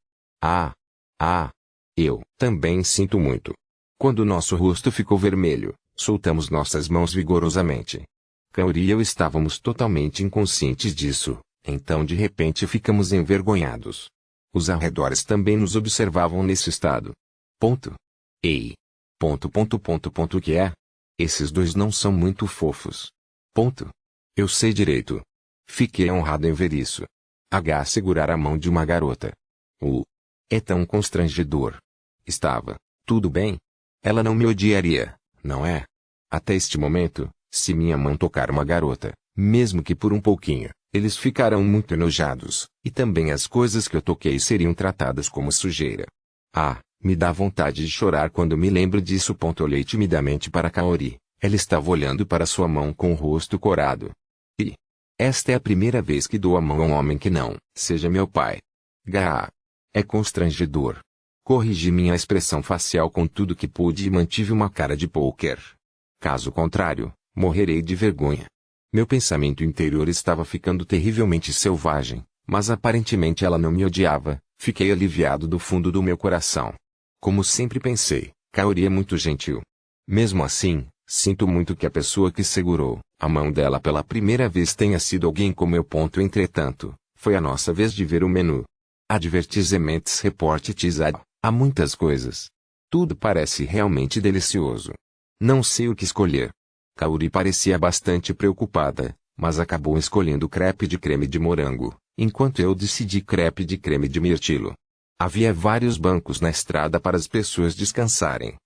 Eu também sinto muito. Quando nosso rosto ficou vermelho, soltamos nossas mãos vigorosamente. Kaori e eu estávamos totalmente inconscientes disso, então de repente ficamos envergonhados. Os arredores também nos observavam nesse estado. Ei. O que é? Esses dois não são muito fofos. Eu sei direito. Fiquei honrado em ver isso. Segurar a mão de uma garota. É tão constrangedor. Estava. Tudo bem? Ela não me odiaria, não é? Até este momento, se minha mão tocar uma garota, mesmo que por um pouquinho, eles ficarão muito enojados, e também as coisas que eu toquei seriam tratadas como sujeira. Me dá vontade de chorar quando me lembro disso. Olhei timidamente para Kaori. Ela estava olhando para sua mão com o rosto corado. E esta é a primeira vez que dou a mão a um homem que não seja meu pai. É constrangedor. Corrigi minha expressão facial com tudo que pude e mantive uma cara de pôquer. Caso contrário, morrerei de vergonha. Meu pensamento interior estava ficando terrivelmente selvagem, mas aparentemente ela não me odiava. Fiquei aliviado do fundo do meu coração. Como sempre pensei, Kaori é muito gentil. Mesmo assim, sinto muito que a pessoa que segurou a mão dela pela primeira vez tenha sido alguém como eu. Entretanto, foi a nossa vez de ver o menu. Advertisements report Tizada. Há muitas coisas. Tudo parece realmente delicioso. Não sei o que escolher. Kaori parecia bastante preocupada, mas acabou escolhendo crepe de creme de morango, enquanto eu decidi crepe de creme de mirtilo. Havia vários bancos na estrada para as pessoas descansarem.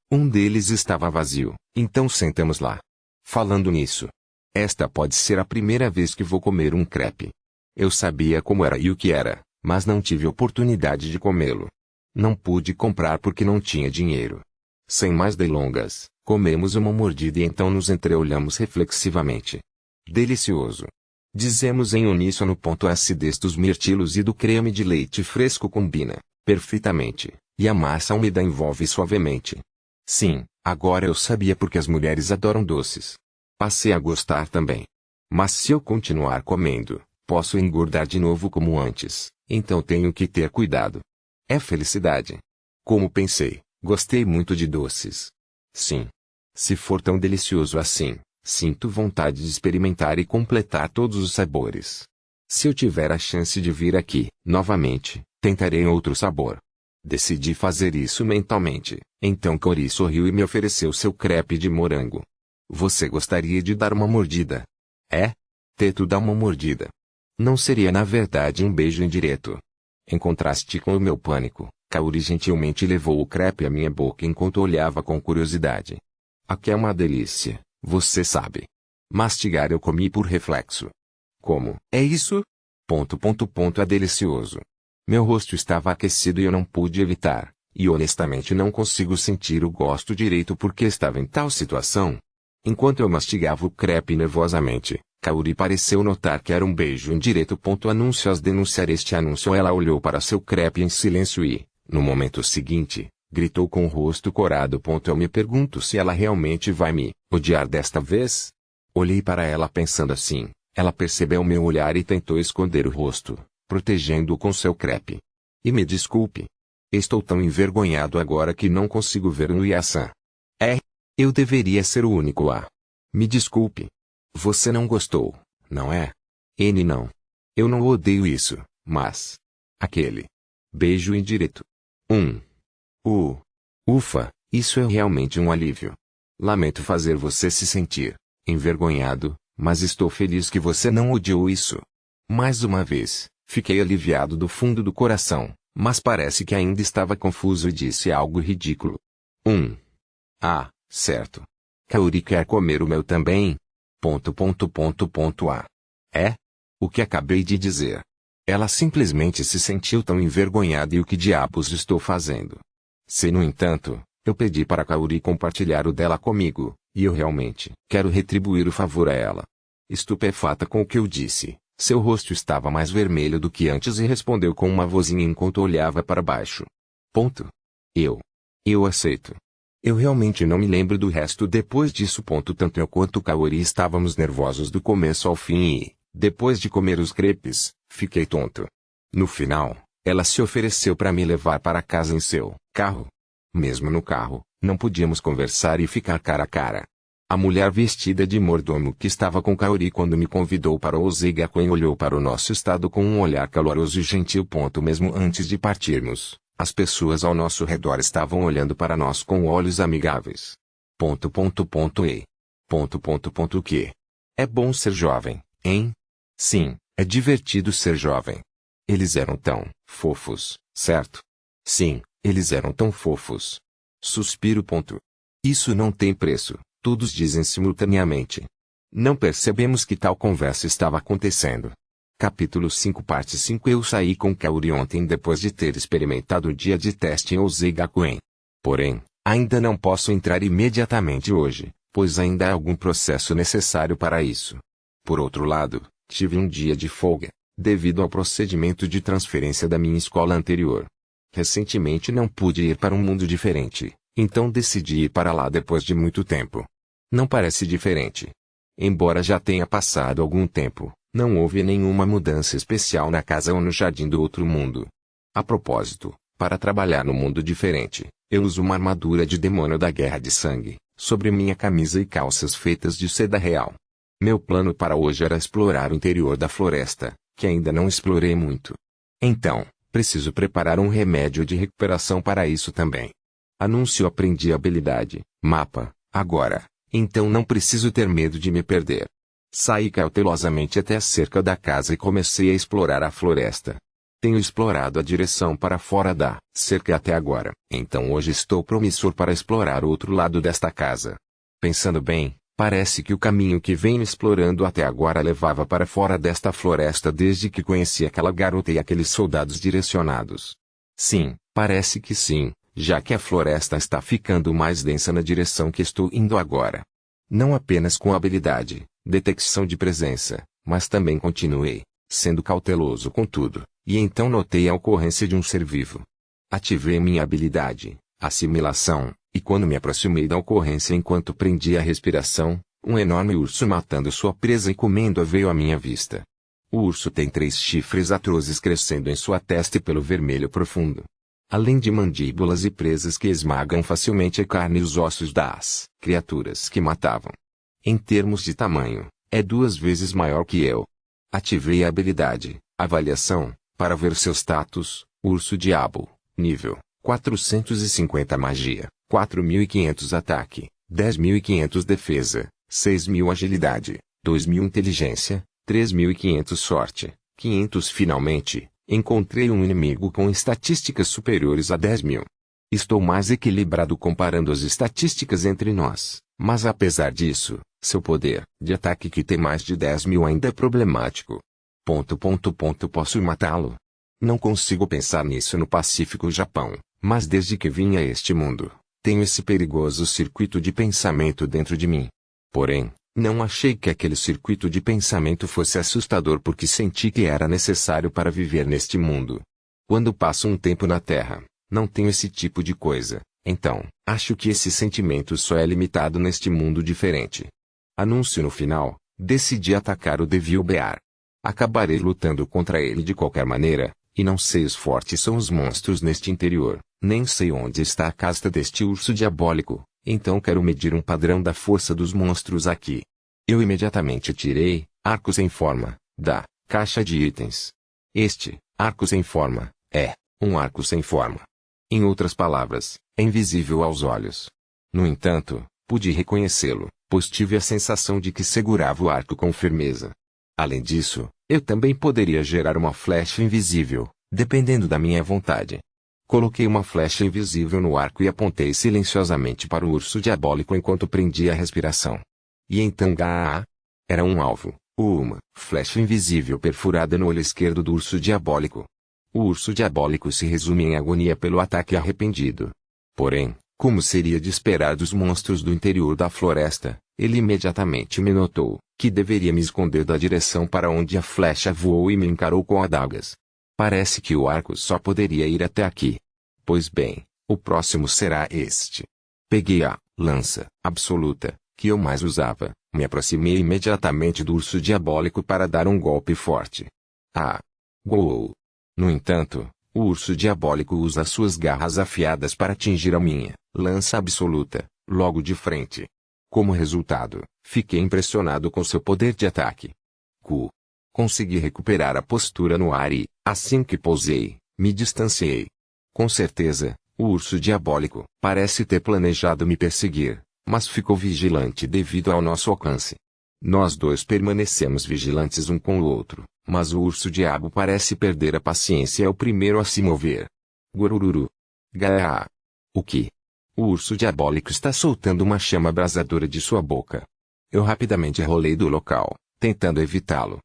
Um deles estava vazio, então sentamos lá. Falando nisso, esta pode ser a primeira vez que vou comer um crepe. Eu sabia como era e o que era, mas não tive oportunidade de comê-lo. Não pude comprar porque não tinha dinheiro. Sem mais delongas, comemos uma mordida e então nos entreolhamos reflexivamente. Delicioso. Dizemos em uníssono. A acidez dos mirtilos e do creme de leite fresco combina perfeitamente, e a massa úmida envolve suavemente. Sim, agora eu sabia porque as mulheres adoram doces. Passei a gostar também. Mas se eu continuar comendo, posso engordar de novo como antes, então tenho que ter cuidado. É felicidade. Como pensei, gostei muito de doces. Sim. Se for tão delicioso assim, sinto vontade de experimentar e completar todos os sabores. Se eu tiver a chance de vir aqui, novamente, tentarei outro sabor. Decidi fazer isso mentalmente, então Kaori sorriu e me ofereceu seu crepe de morango. Você gostaria de dar uma mordida? É? Teto dá uma mordida. Não seria na verdade um beijo indireto. Em contraste com o meu pânico, Kaori gentilmente levou o crepe à minha boca enquanto olhava com curiosidade. Aqui é uma delícia, você sabe. Mastigar eu comi por reflexo. Como é isso? É delicioso. Meu rosto estava aquecido e eu não pude evitar, e honestamente não consigo sentir o gosto direito porque estava em tal situação. Enquanto eu mastigava o crepe nervosamente, Kaori pareceu notar que era um beijo indireto. Anúncios denunciar este anúncio. Ela olhou para seu crepe em silêncio e, no momento seguinte, gritou com o rosto corado. Eu me pergunto se ela realmente vai me odiar desta vez? Olhei para ela pensando assim. Ela percebeu meu olhar e tentou esconder o rosto, protegendo-o com seu crepe. E me desculpe. Estou tão envergonhado agora que não consigo ver no Yasan. Eu deveria ser o único a. Me desculpe. Você não gostou, não é? Não. Eu não odeio isso, mas... aquele beijo indireto. Ufa, isso é realmente um alívio. Lamento fazer você se sentir envergonhado, mas estou feliz que você não odiou isso. Mais uma vez, fiquei aliviado do fundo do coração, mas parece que ainda estava confuso e disse algo ridículo. Ah, certo. Kaori quer comer o meu também? É? O que acabei de dizer. Ela simplesmente se sentiu tão envergonhada e o que diabos estou fazendo? Se no entanto, eu pedi para Kaori compartilhar o dela comigo, e eu realmente quero retribuir o favor a ela. Estupefata com o que eu disse, seu rosto estava mais vermelho do que antes e respondeu com uma vozinha enquanto olhava para baixo. Eu aceito. Eu realmente não me lembro do resto depois disso. Tanto eu quanto Kaori estávamos nervosos do começo ao fim e, depois de comer os crepes, fiquei tonto. No final, ela se ofereceu para me levar para casa em seu carro. Mesmo no carro, não podíamos conversar e ficar cara a cara. A mulher vestida de mordomo que estava com Kaori quando me convidou para o Ozigakuen olhou para o nosso estado com um olhar caloroso e gentil. Mesmo antes de partirmos, as pessoas ao nosso redor estavam olhando para nós com olhos amigáveis. Que? É bom ser jovem, hein? Sim, é divertido ser jovem. Eles eram tão fofos, certo? Sim, eles eram tão fofos. Suspiro. Isso não tem preço, todos dizem simultaneamente. Não percebemos que tal conversa estava acontecendo. Capítulo 5 Parte 5 Eu saí com Kaori ontem depois de ter experimentado o dia de teste em Ozigakuen. Porém, ainda não posso entrar imediatamente hoje, pois ainda há algum processo necessário para isso. Por outro lado, tive um dia de folga, devido ao procedimento de transferência da minha escola anterior. Recentemente não pude ir para um mundo diferente, então decidi ir para lá depois de muito tempo. Não parece diferente. Embora já tenha passado algum tempo, não houve nenhuma mudança especial na casa ou no jardim do outro mundo. A propósito, para trabalhar no mundo diferente, eu uso uma armadura de demônio da guerra de sangue, sobre minha camisa e calças feitas de seda real. Meu plano para hoje era explorar o interior da floresta, que ainda não explorei muito. Então, preciso preparar um remédio de recuperação para isso também. Anúncio aprendi a habilidade, mapa, agora, então não preciso ter medo de me perder. Saí cautelosamente até a cerca da casa e comecei a explorar a floresta. Tenho explorado a direção para fora da cerca até agora, então hoje estou promissor para explorar o outro lado desta casa. Pensando bem, Parece que o caminho que venho explorando até agora levava para fora desta floresta desde que conheci aquela garota e aqueles soldados direcionados. Sim, parece que sim, já que a floresta está ficando mais densa na direção que estou indo agora. Não apenas com habilidade, detecção de presença, mas também continuei, sendo cauteloso com tudo, e então notei a ocorrência de um ser vivo. Ativei minha habilidade, assimilação, e quando me aproximei da ocorrência enquanto prendia a respiração, um enorme urso matando sua presa e comendo-a veio à minha vista. O urso tem 3 chifres atrozes crescendo em sua testa e pelo vermelho profundo. Além de mandíbulas e presas que esmagam facilmente a carne e os ossos das criaturas que matavam. Em termos de tamanho, é 2 vezes maior que eu. Ativei a habilidade, avaliação, para ver seu status, urso-diabo, nível 450 magia, 4.500 ataque, 10.500 defesa, 6.000 agilidade, 2.000 inteligência, 3.500 sorte, 500 finalmente, encontrei um inimigo com estatísticas superiores a 10.000. Estou mais equilibrado comparando as estatísticas entre nós, mas apesar disso, seu poder de ataque que tem mais de 10.000 ainda é problemático. Posso matá-lo? Não consigo pensar nisso no Pacífico Japão, mas desde que vim a este mundo, tenho esse perigoso circuito de pensamento dentro de mim. Porém, não achei que aquele circuito de pensamento fosse assustador porque senti que era necessário para viver neste mundo. Quando passo um tempo na Terra, não tenho esse tipo de coisa, então, acho que esse sentimento só é limitado neste mundo diferente. Anúncio no final, decidi atacar o Devil Bear. Acabarei lutando contra ele de qualquer maneira, e não sei os fortes são os monstros neste interior, nem sei onde está a casta deste urso diabólico, então quero medir um padrão da força dos monstros aqui. Eu imediatamente tirei, arco sem forma, da caixa de itens. Este, arco sem forma, é um arco sem forma. Em outras palavras, é invisível aos olhos. No entanto, pude reconhecê-lo, pois tive a sensação de que segurava o arco com firmeza. Além disso, eu também poderia gerar uma flecha invisível, dependendo da minha vontade. Coloquei uma flecha invisível no arco e apontei silenciosamente para o urso diabólico enquanto prendia a respiração. E então era um alvo, uma flecha invisível perfurada no olho esquerdo do urso diabólico. O urso diabólico se resume em agonia pelo ataque arrependido. Porém, como seria de esperar dos monstros do interior da floresta, ele imediatamente me notou, que deveria me esconder da direção para onde a flecha voou e me encarou com adagas. Parece que o arco só poderia ir até aqui. Pois bem, o próximo será este. Peguei a lança absoluta, que eu mais usava, me aproximei imediatamente do urso diabólico para dar um golpe forte. Gol! No entanto, o urso diabólico usa suas garras afiadas para atingir a minha lança absoluta, logo de frente. Como resultado, fiquei impressionado com seu poder de ataque. Consegui recuperar a postura no ar e, assim que pousei, me distanciei. Com certeza, o urso diabólico parece ter planejado me perseguir, mas ficou vigilante devido ao nosso alcance. Nós dois permanecemos vigilantes um com o outro, mas o urso-diabo parece perder a paciência e é o primeiro a se mover. Gurururu. Gaaa. O que? O urso diabólico está soltando uma chama abrasadora de sua boca. Eu rapidamente rolei do local, tentando evitá-lo.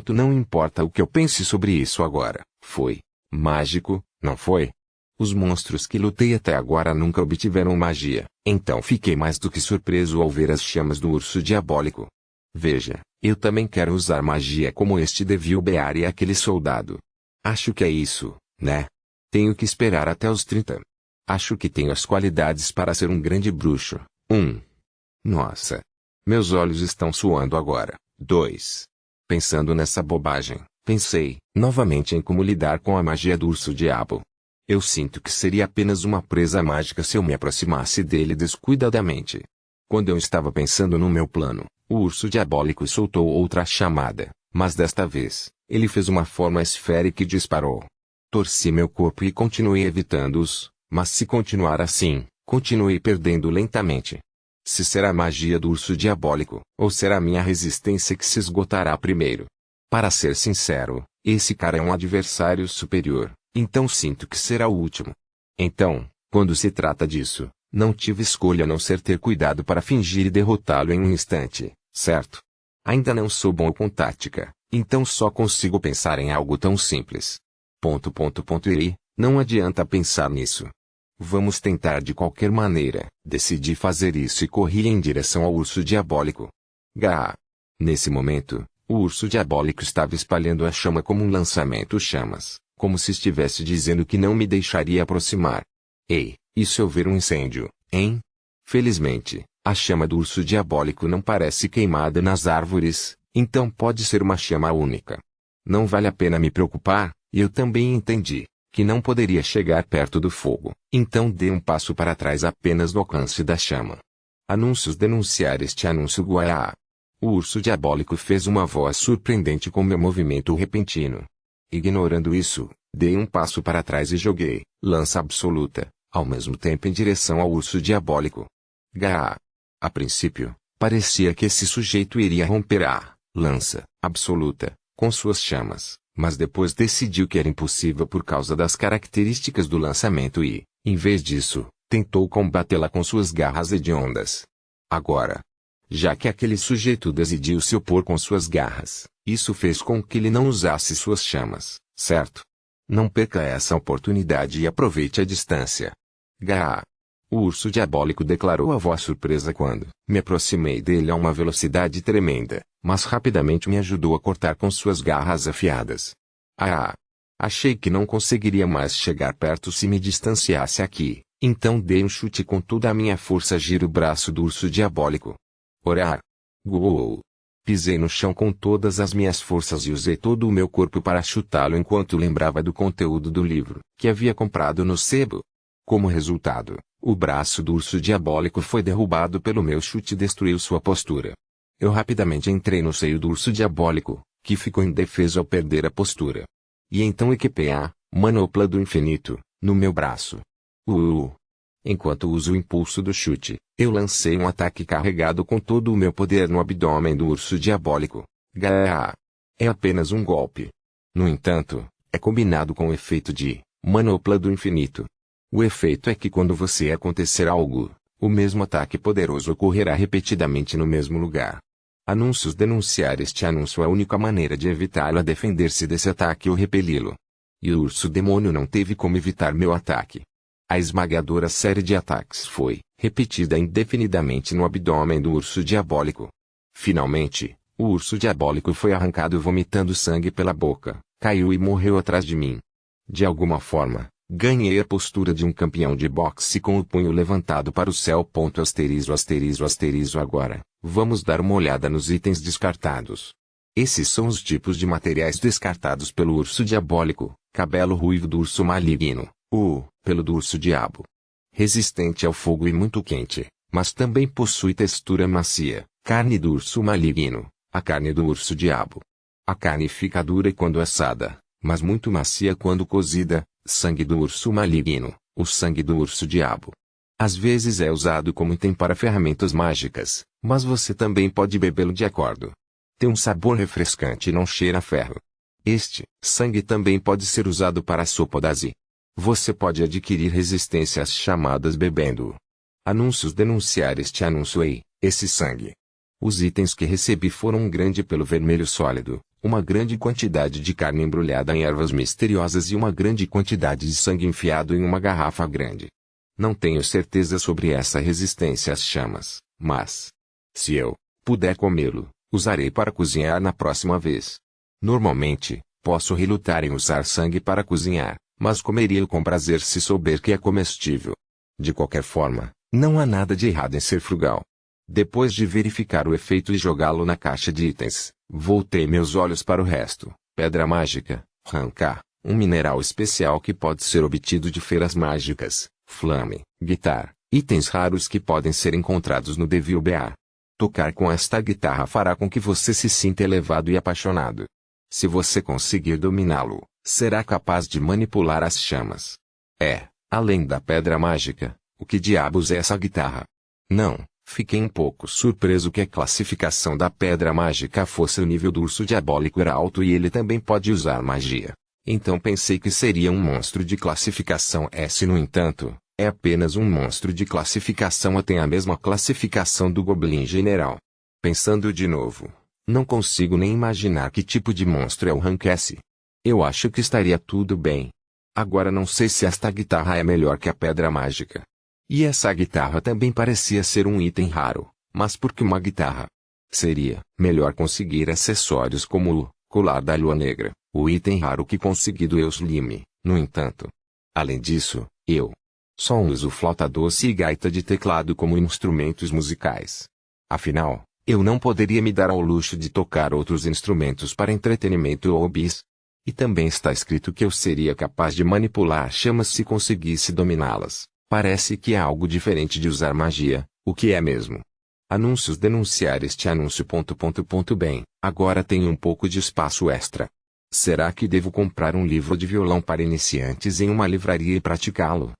Não importa o que eu pense sobre isso agora, foi mágico, não foi? Os monstros que lutei até agora nunca obtiveram magia, então fiquei mais do que surpreso ao ver as chamas do urso diabólico. Veja, eu também quero usar magia como este Devil Bear e aquele soldado. Acho que é isso, né? Tenho que esperar até os 30. Acho que tenho as qualidades para ser um grande bruxo. 1. Meus olhos estão suando agora. 2. Pensando nessa bobagem, pensei, novamente em como lidar com a magia do urso-diabo. Eu sinto que seria apenas uma presa mágica se eu me aproximasse dele descuidadamente. Quando eu estava pensando no meu plano, o urso diabólico soltou outra chamada, mas desta vez, ele fez uma forma esférica e disparou. Torci meu corpo e continuei evitando-os, mas se continuar assim, continuei perdendo lentamente. Se será a magia do urso diabólico, ou será minha resistência que se esgotará primeiro? Para ser sincero, esse cara é um adversário superior, então sinto que será o último. Então, quando se trata disso, Não tive escolha a não ser ter cuidado para fingir e derrotá-lo em um instante, certo? Ainda não sou bom com tática, então só consigo pensar em algo tão simples. E não adianta pensar nisso. Vamos tentar de qualquer maneira. Decidi fazer isso e corri em direção ao urso diabólico. Gá! Nesse momento, o urso diabólico estava espalhando a chama como um lançamento-chamas, como se estivesse dizendo que não me deixaria aproximar. Ei, e se houver um incêndio, hein? Felizmente, a chama do urso diabólico não parece queimada nas árvores, então pode ser uma chama única. Não vale a pena me preocupar, e eu também entendi que não poderia chegar perto do fogo, então dei um passo para trás apenas no alcance da chama. Anúncios denunciar este anúncio Guaiá. O urso diabólico fez uma voz surpreendente com meu movimento repentino. Ignorando isso, dei um passo para trás e joguei, lança absoluta, ao mesmo tempo em direção ao urso diabólico. Gá! A princípio, parecia que esse sujeito iria romper a lança absoluta, com suas chamas. Mas depois decidiu que era impossível por causa das características do lançamento e, em vez disso, tentou combatê-la com suas garras hediondas. Agora, já que aquele sujeito decidiu se opor com suas garras, isso fez com que ele não usasse suas chamas, certo? Não perca essa oportunidade e aproveite a distância. Gá! O urso diabólico declarou a voz surpresa quando me aproximei dele a uma velocidade tremenda, mas rapidamente me ajudou a cortar com suas garras afiadas. Ah! Achei que não conseguiria mais chegar perto se me distanciasse aqui, então dei um chute com toda a minha força, giro o braço do urso diabólico. Orar! Guou! Pisei no chão com todas as minhas forças e usei todo o meu corpo para chutá-lo enquanto lembrava do conteúdo do livro que havia comprado no sebo. Como resultado, o braço do urso diabólico foi derrubado pelo meu chute e destruiu sua postura. Eu rapidamente entrei no seio do urso diabólico, que ficou indefeso ao perder a postura. E então equipei a manopla do infinito no meu braço. Enquanto uso o impulso do chute, eu lancei um ataque carregado com todo o meu poder no abdômen do urso diabólico. Gá! É apenas um golpe. No entanto, é combinado com o efeito de manopla do infinito. O efeito é que quando você acontecer algo, o mesmo ataque poderoso ocorrerá repetidamente no mesmo lugar. Anúncios denunciar este anúncio é a única maneira de evitá-lo a defender-se desse ataque ou repeli-lo. E o urso demônio não teve como evitar meu ataque. A esmagadora série de ataques foi repetida indefinidamente no abdômen do urso diabólico. Finalmente, o urso diabólico foi arrancado vomitando sangue pela boca, caiu e morreu atrás de mim. De alguma forma, ganhei a postura de um campeão de boxe com o punho levantado para o céu. Agora, vamos dar uma olhada nos itens descartados. Esses são os tipos de materiais descartados pelo urso diabólico: cabelo ruivo do urso maligno, pelo do urso diabo. Resistente ao fogo e muito quente, mas também possui textura macia. Carne do urso maligno, a carne do urso diabo. A carne fica dura quando assada, mas muito macia quando cozida. Sangue do urso maligno, o sangue do urso diabo. Às vezes é usado como item para ferramentas mágicas, mas você também pode bebê-lo de acordo. Tem um sabor refrescante e não cheira a ferro. Este sangue também pode ser usado para a sopa dazi. Você pode adquirir resistência às chamadas bebendo-o. Anúncios denunciar este anúncio aí, esse sangue. Os itens que recebi foram um grande pelo vermelho sólido, uma grande quantidade de carne embrulhada em ervas misteriosas e uma grande quantidade de sangue enfiado em uma garrafa grande. Não tenho certeza sobre essa resistência às chamas, mas, se eu puder comê-lo, usarei para cozinhar na próxima vez. Normalmente, posso relutar em usar sangue para cozinhar, mas comeria-o com prazer se souber que é comestível. De qualquer forma, não há nada de errado em ser frugal. Depois de verificar o efeito e jogá-lo na caixa de itens, voltei meus olhos para o resto. Pedra mágica, Ranka, um mineral especial que pode ser obtido de feiras mágicas. Flame, guitarra, itens raros que podem ser encontrados no Devil BA. Tocar com esta guitarra fará com que você se sinta elevado e apaixonado. Se você conseguir dominá-lo, será capaz de manipular as chamas. Além da pedra mágica, o que diabos é essa guitarra? Não. Fiquei um pouco surpreso que a classificação da pedra mágica fosse o nível do urso diabólico era alto e ele também pode usar magia. Então pensei que seria um monstro de classificação S. No entanto, É apenas um monstro de classificação tem a mesma classificação do Goblin General. Pensando de novo, não consigo nem imaginar que tipo de monstro é o Rank S. Eu acho que estaria tudo bem. Agora não sei se esta guitarra é melhor que a pedra mágica. E essa guitarra também parecia ser um item raro, mas por que uma guitarra? Seria melhor conseguir acessórios como o colar da lua negra, o item raro que consegui do Euslim, no entanto. Além disso, eu só uso flauta doce e gaita de teclado como instrumentos musicais. Afinal, eu não poderia me dar ao luxo de tocar outros instrumentos para entretenimento ou hobbies. E também está escrito que eu seria capaz de manipular chamas se conseguisse dominá-las. Parece que é algo diferente de usar magia, o que é mesmo. Anúncios denunciar este anúncio. Bem, agora tenho um pouco de espaço extra. Será que devo comprar um livro de violão para iniciantes em uma livraria e praticá-lo?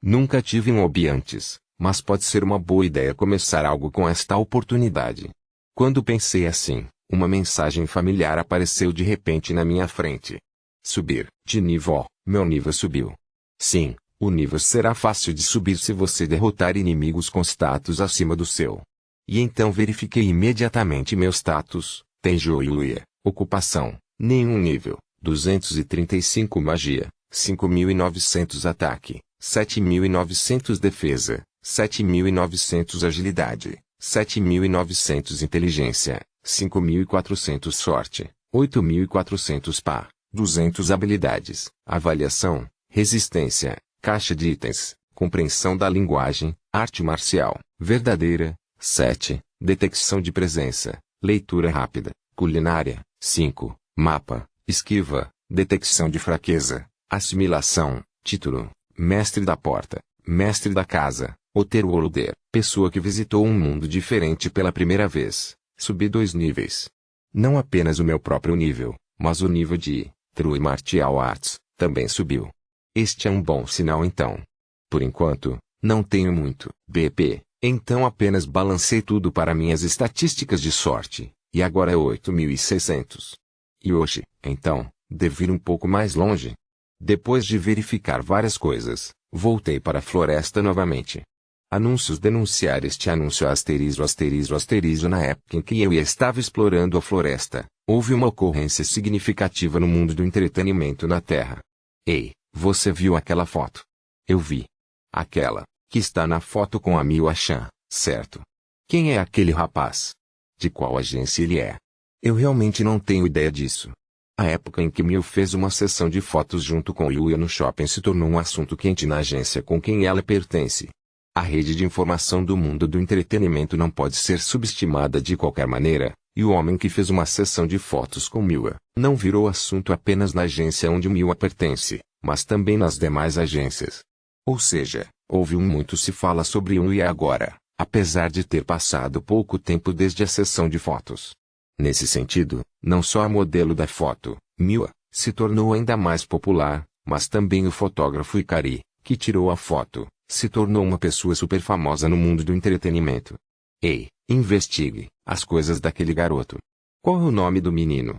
Nunca tive um hobby antes, mas pode ser uma boa ideia começar algo com esta oportunidade. Quando pensei assim, uma mensagem familiar apareceu de repente na minha frente. Subir de nível. Meu nível subiu. Sim, o nível será fácil de subir se você derrotar inimigos com status acima do seu. E então verifiquei imediatamente meu status. Tenjouya, ocupação, nenhum nível, 235 magia, 5.900 ataque, 7.900 defesa, 7.900 agilidade, 7.900 inteligência, 5.400 sorte, 8.400 pá, 200 habilidades, avaliação, resistência, caixa de itens, compreensão da linguagem, arte marcial, verdadeira, 7, detecção de presença, leitura rápida, culinária, 5, mapa, esquiva, detecção de fraqueza, assimilação, título, mestre da porta, mestre da casa, Oteruoluder, pessoa que visitou um mundo diferente pela primeira vez, subi 2 níveis. Não apenas o meu próprio nível, mas o nível de True Martial Arts também subiu. Este é um bom sinal então. Por enquanto, não tenho muito BP, então apenas balancei tudo para minhas estatísticas de sorte, e agora é 8.600. E hoje, então, devo ir um pouco mais longe. Depois de verificar várias coisas, voltei para a floresta novamente. Anúncios denunciar este anúncio asterisco na época em que eu estava explorando a floresta, houve uma ocorrência significativa no mundo do entretenimento na Terra. Ei, você viu aquela foto? Eu vi. Aquela, que está na foto com a Miwa-chan, certo? Quem é aquele rapaz? De qual agência ele é? Eu realmente não tenho ideia disso. A época em que Miu fez uma sessão de fotos junto com Yuya no shopping se tornou um assunto quente na agência com quem ela pertence. A rede de informação do mundo do entretenimento não pode ser subestimada de qualquer maneira, e o homem que fez uma sessão de fotos com Miwa não virou assunto apenas na agência onde Miwa pertence, mas também nas demais agências. Ou seja, houve muito se fala sobre Yuya agora, apesar de ter passado pouco tempo desde a sessão de fotos. Nesse sentido, não só a modelo da foto, Miwa, se tornou ainda mais popular, mas também o fotógrafo Ikari, que tirou a foto, se tornou uma pessoa super famosa no mundo do entretenimento. Ei, investigue as coisas daquele garoto. Qual é o nome do menino?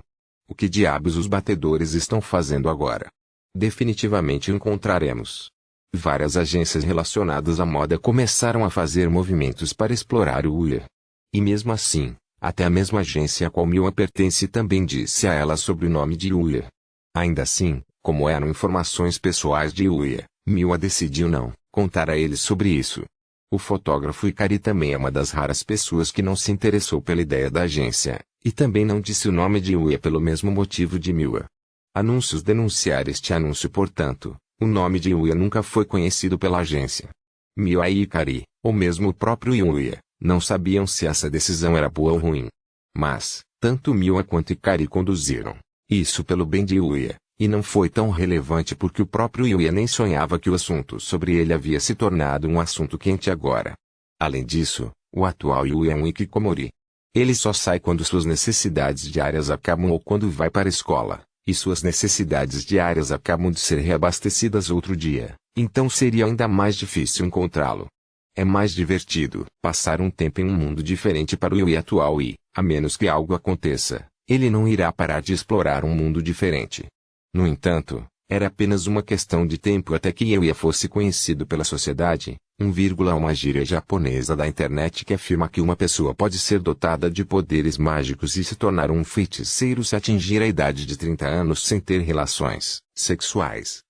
O que diabos os batedores estão fazendo agora? Definitivamente encontraremos. Várias agências relacionadas à moda começaram a fazer movimentos para explorar o Yuya. E mesmo assim, até a mesma agência a qual Miwa pertence também disse a ela sobre o nome de Yuya. Ainda assim, como eram informações pessoais de Yuya, Miwa decidiu não contar a eles sobre isso. O fotógrafo Ikari também é uma das raras pessoas que não se interessou pela ideia da agência, e também não disse o nome de Yuya pelo mesmo motivo de Miwa. Anúncios denunciar este anúncio. Portanto, o nome de Yuya nunca foi conhecido pela agência. Miwa e Ikari, ou mesmo o próprio Yuya, não sabiam se essa decisão era boa ou ruim. Mas, tanto Miwa quanto Ikari conduziram isso pelo bem de Yuya, e não foi tão relevante porque o próprio Yuya nem sonhava que o assunto sobre ele havia se tornado um assunto quente agora. Além disso, o atual Yuya é um hikikomori. Ele só sai quando suas necessidades diárias acabam ou quando vai para a escola, e suas necessidades diárias acabam de ser reabastecidas outro dia, então seria ainda mais difícil encontrá-lo. É mais divertido passar um tempo em um mundo diferente para o Yuya atual e, a menos que algo aconteça, ele não irá parar de explorar um mundo diferente. No entanto, Era apenas uma questão de tempo até que eu fosse conhecido pela sociedade. Uma gíria japonesa da internet que afirma que uma pessoa pode ser dotada de poderes mágicos e se tornar um feiticeiro se atingir a idade de 30 anos sem ter relações sexuais.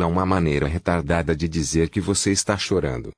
Uma maneira retardada de dizer que você está chorando.